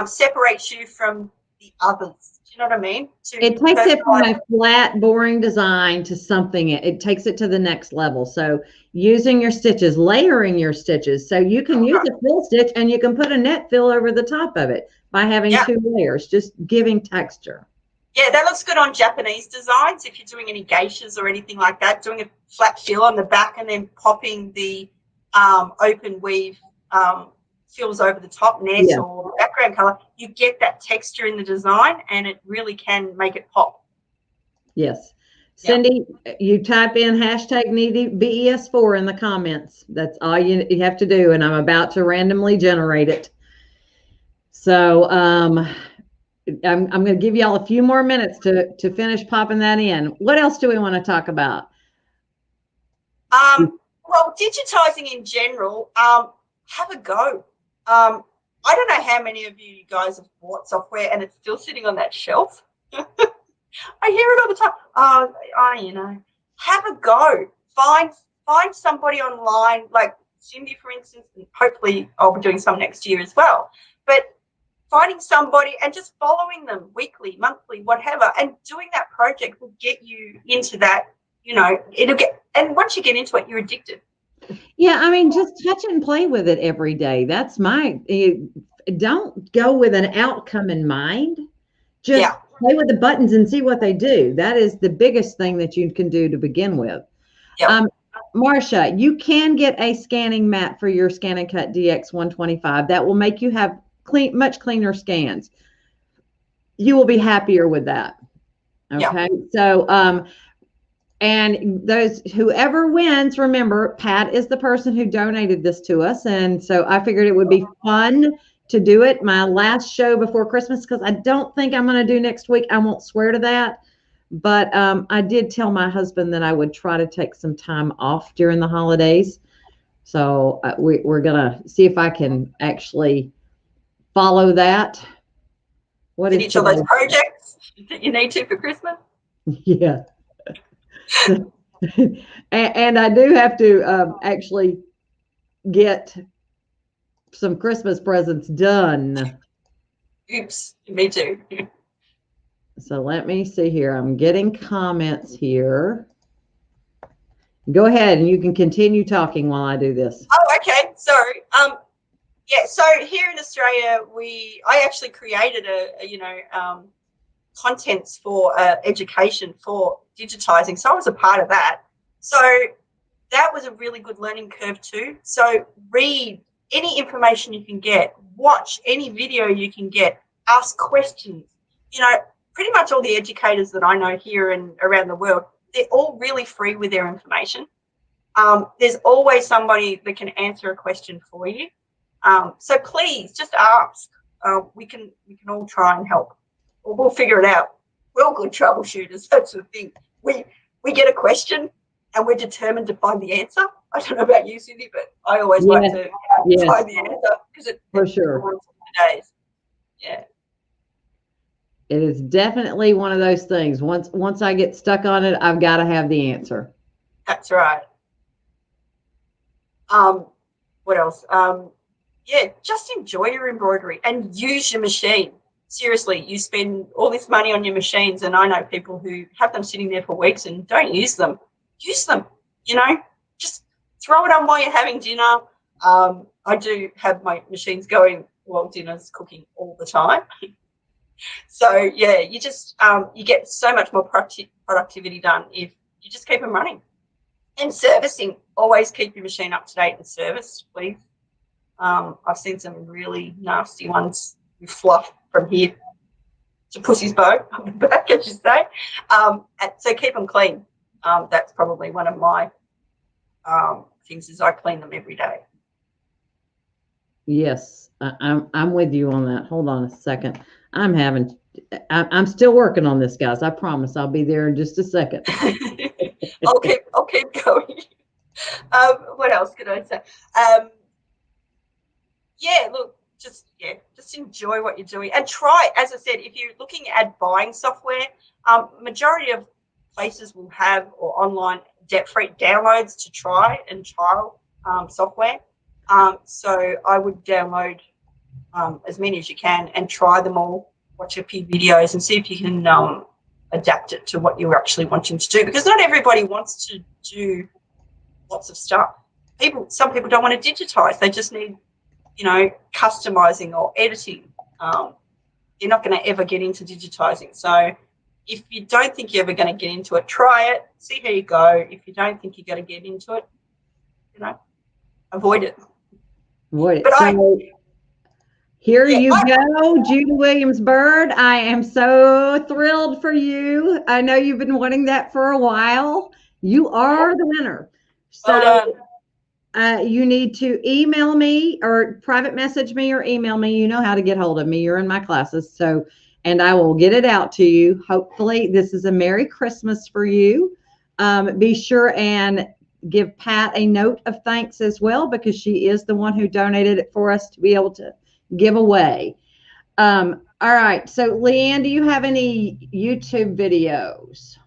separates you from the others. Do you know what I mean? It takes it from a flat, boring design to something. It takes it to the next level. So using your stitches, layering your stitches. So you can use a fill stitch and you can put a net fill over the top of it by having 2 layers, just giving texture. Yeah, that looks good on Japanese designs. If you're doing any geishas or anything like that, doing a flat fill on the back and then popping the open weave fills over the top net or the background. background color, you get that texture in the design, and it really can make it pop. Yes. Cindy, you type in hashtag BES4 in the comments. That's all you have to do, and I'm about to randomly generate it. So I'm going to give y'all a few more minutes to finish popping that in. What else do we want to talk about? Well, digitizing in general, have a go. I don't know how many of you guys have bought software and it's still sitting on that shelf. I hear it all the time. You know, have a go. Find somebody online, like Cindy, for instance, and hopefully I'll be doing some next year as well. But finding somebody and just following them weekly, monthly, whatever, and doing that project will get you into that. You know, and once you get into it, you're addicted. Yeah, I mean, just touch and play with it every day. That's don't go with an outcome in mind. Just play with the buttons and see what they do. That is the biggest thing that you can do to begin with. Marsha, you can get a scanning mat for your Scan and Cut DX125 that will make you have much cleaner scans. You will be happier with that. Okay. So, and whoever wins, remember, Pat is the person who donated this to us. And so I figured it would be fun to do it my last show before Christmas, because I don't think I'm going to do next week. I won't swear to that. But I did tell my husband that I would try to take some time off during the holidays. So we're going to see if I can actually follow that. What is each of those projects that you need to for Christmas? Yeah. and I do have to actually get some Christmas presents done. Oops, me too. So let me see here. I'm getting comments here. Go ahead and you can continue talking while I do this. Oh, okay. Sorry. Yeah. So here in Australia, I actually created contents for education for digitizing. So I was a part of that. So that was a really good learning curve too. So read any information you can get, watch any video you can get, ask questions. You know, pretty much all the educators that I know here and around the world, they're all really free with their information. There's always somebody that can answer a question for you. So please just ask. We can all try and help. Or we'll figure it out. We're all good troubleshooters. That's the thing. We get a question and we're determined to find the answer. I don't know about you, Cindy, but I always like to find the answer because it for sure. Days. Yeah. It is definitely one of those things. Once I get stuck on it, I've got to have the answer. That's right. What else? Just enjoy your embroidery and use your machine. Seriously, you spend all this money on your machines, and I know people who have them sitting there for weeks and don't use them. Use them, you know, just throw it on while you're having dinner. I do have my machines going while dinner's cooking all the time. So, yeah, you just you get so much more productivity done if you just keep them running. And servicing, always keep your machine up to date and serviced, please. I've seen some really nasty ones with fluff from here to pussy's bow on the back, as you say. So keep them clean. That's probably one of my things is I clean them every day. Yes, I'm with you on that. Hold on a second. I'm still working on this, guys. I promise I'll be there in just a second. I'll keep going. What else could I say? Just enjoy what you're doing and try. As I said, if you're looking at buying software, majority of places will have or online debt-free downloads to try and trial software. So I would download as many as you can and try them all, watch a few videos and see if you can adapt it to what you're actually wanting to do, because not everybody wants to do lots of stuff. Some people don't want to digitize. They just need, you know, customizing or editing. You're not going to ever get into digitizing. So if you don't think you're ever going to get into it, try it, see how you go. If you don't think you're going to get into it, you know, avoid it. But Here you go, Judy Williams-Byrd. I am so thrilled for you. I know you've been wanting that for a while. You are the winner. So you need to email me or private message me or email me. You know how to get hold of me. You're in my classes. So, and I will get it out to you. Hopefully this is a Merry Christmas for you. Be sure and give Pat a note of thanks as well, because she is the one who donated it for us to be able to give away. All right. So Leanne, do you have any YouTube videos?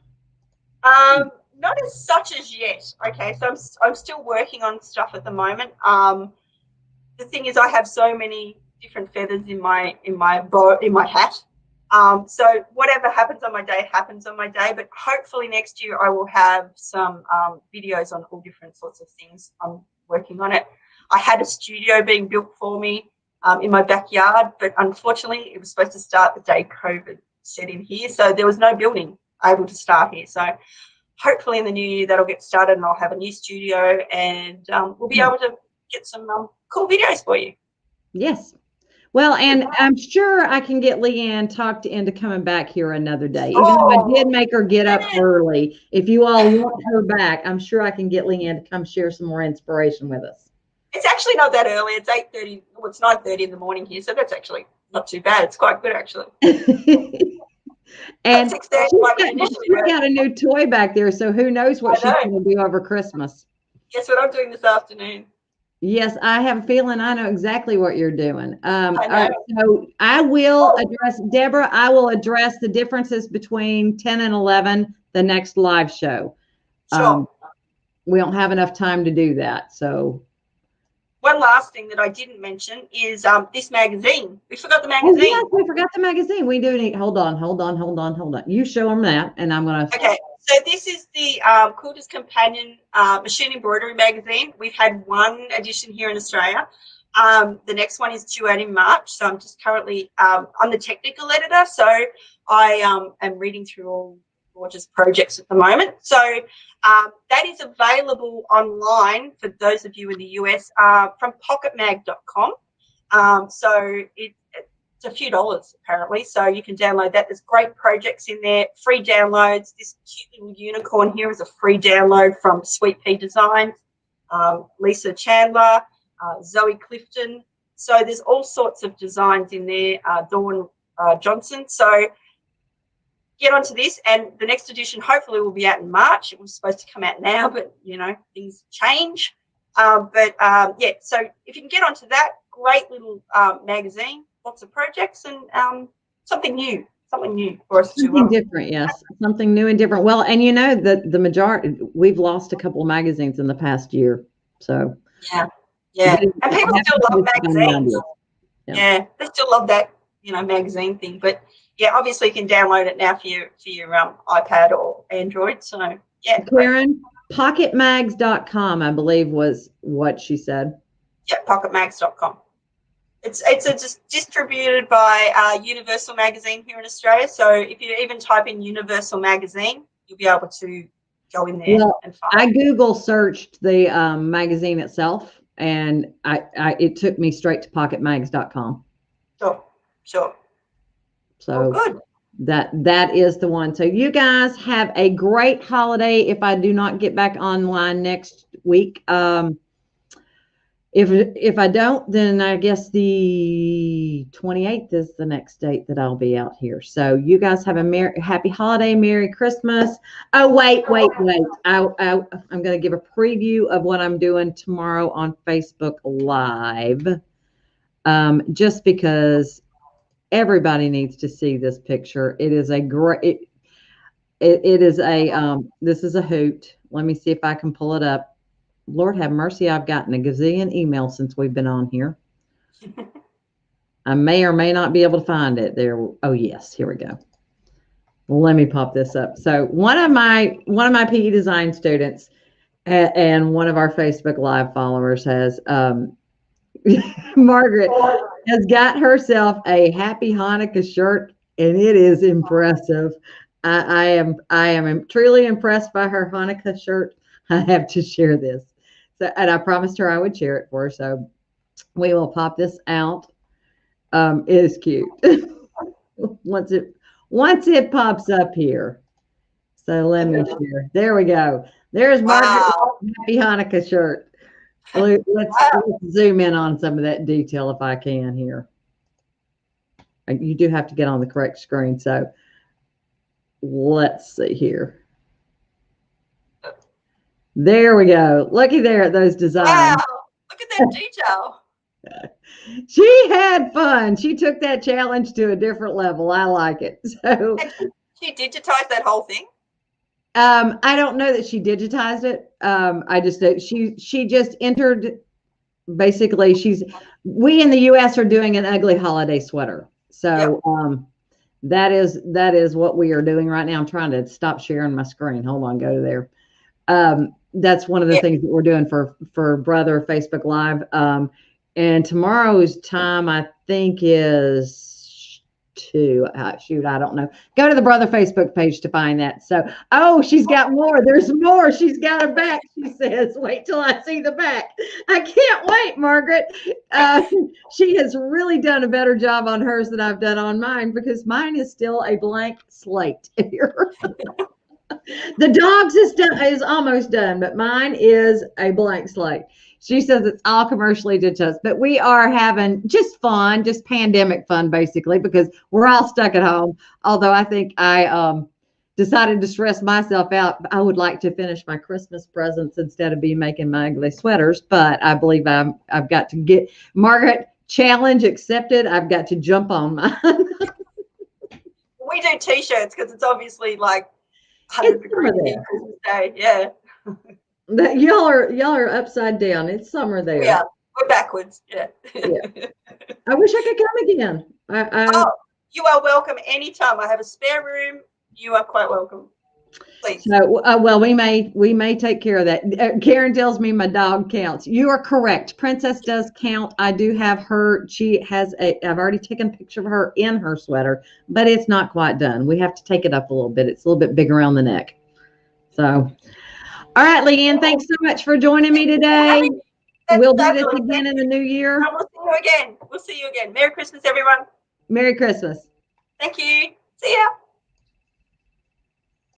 Not as such as yet. Okay, so I'm still working on stuff at the moment. The thing is, I have so many different feathers in my hat. So whatever happens on my day happens on my day. But hopefully next year I will have some videos on all different sorts of things. I'm working on it. I had a studio being built for me in my backyard, but unfortunately it was supposed to start the day COVID set in here, so there was no building able to start here. So hopefully in the new year that'll get started and I'll have a new studio, and we'll be able to get some cool videos for you. Yes. Well, and I'm sure I can get Leanne talked into coming back here another day. Even though I did make her get up early. If you all want her back, I'm sure I can get Leanne to come share some more inspiration with us. It's actually not that early. It's 8:30. Well, it's 9:30 in the morning here, so that's actually not too bad. It's quite good, actually. And she's got a new toy back there, so who knows what she's going to do over Christmas. Guess what I'm doing this afternoon? Yes, I have a feeling I know exactly what you're doing. So I will address, Deborah, I will address the differences between 10 and 11, the next live show. Sure. We don't have enough time to do that, so. One last thing that I didn't mention is this magazine. We forgot the magazine. Oh, yes, we forgot the magazine. We do need, hold on. You show them that, and I'm going to. Okay, so this is the Quilter's Companion Machine Embroidery magazine. We've had one edition here in Australia. The next one is due out in March, so I'm just currently, I'm the technical editor, so I am reading through all gorgeous projects at the moment. So that is available online for those of you in the US from pocketmag.com. So it's a few dollars apparently, so you can download that. There's great projects in there, free downloads. This cute little unicorn here is a free download from Sweet Pea Designs, Lisa Chandler, Zoe Clifton. So there's all sorts of designs in there, Dawn Johnson. So get onto this, and the next edition hopefully will be out in March. It was supposed to come out now, but you know, things change. Yeah, so if you can get onto that, great little magazine, lots of projects, and something new for us to something different. Yes, something new and different. Well, and you know that the majority, we've lost a couple of magazines in the past year, so yeah, and people still love magazines. Yeah, they still love that, you know, magazine thing, but yeah, obviously you can download it now for your iPad or Android. So yeah. Karen, pocketmags.com, I believe was what she said. Yeah, pocketmags.com. It's just distributed by Universal Magazine here in Australia. So if you even type in Universal Magazine, you'll be able to go in there and find I Google searched the magazine itself, and it took me straight to pocketmags.com. Sure. So good. That is the one. So you guys have a great holiday. If I do not get back online next week, if I don't, then I guess the 28th is the next date that I'll be out here. So you guys have a happy holiday, Merry Christmas. Oh, wait. I'm going to give a preview of what I'm doing tomorrow on Facebook Live, just because everybody needs to see this picture. It is a great, it is a, this is a hoot. Let me see if I can pull it up. Lord have mercy, I've gotten a gazillion emails since we've been on here. I may or may not be able to find it there. Oh yes, here we go. Let me pop this up. So one of my PE design students and one of our Facebook Live followers has, Margaret has got herself a Happy Hanukkah shirt, and it is impressive. I am truly impressed by her Hanukkah shirt. I have to share this. So, and I promised her I would share it for her. So we will pop this out. is cute. once it pops up here. So let me share. There we go. There's Margaret. Wow. Happy Hanukkah shirt. Let's zoom in on some of that detail if I can here. You do have to get on the correct screen. So let's see here. There we go. Looky there at those designs. Wow. Look at that detail. She had fun. She took that challenge to a different level. I like it. So she digitized that whole thing. I don't know that she digitized it. I just she just entered. Basically, we in the U.S. are doing an ugly holiday sweater. So that is what we are doing right now. I'm trying to stop sharing my screen. Hold on, go to there. That's one of the things that we're doing for Brother Facebook Live. And tomorrow's time, I think, is 2. Shoot, I don't know. Go to the Brother Facebook page to find that. So, she's got more. There's more. She's got a back, she says. Wait till I see the back. I can't wait, Margaret. She has really done a better job on hers than I've done on mine, because mine is still a blank slate here. The dogs is almost done, but mine is a blank slate. She says it's all commercially digitized, but we are having just fun, just pandemic fun, basically, because we're all stuck at home. Although I think I decided to stress myself out. I would like to finish my Christmas presents instead of making my ugly sweaters, but I believe I've got to get Margaret challenge accepted. I've got to jump on mine. We do t-shirts because it's obviously like 100 degrees Christmas Day. Yeah. Y'all are upside down. It's summer there. Yeah, we're backwards. Yeah. I wish I could come again. You are welcome anytime. I have a spare room. You are quite welcome. Please. So, well, we may take care of that. Karen tells me my dog counts. You are correct. Princess does count. I do have her. She has I've already taken a picture of her in her sweater, but it's not quite done. We have to take it up a little bit. It's a little bit big around the neck. So. All right, Leanne, thanks so much for joining me today. We'll do this again in the new year. And we'll see you again. We'll see you again. Merry Christmas, everyone. Merry Christmas. Thank you. See ya.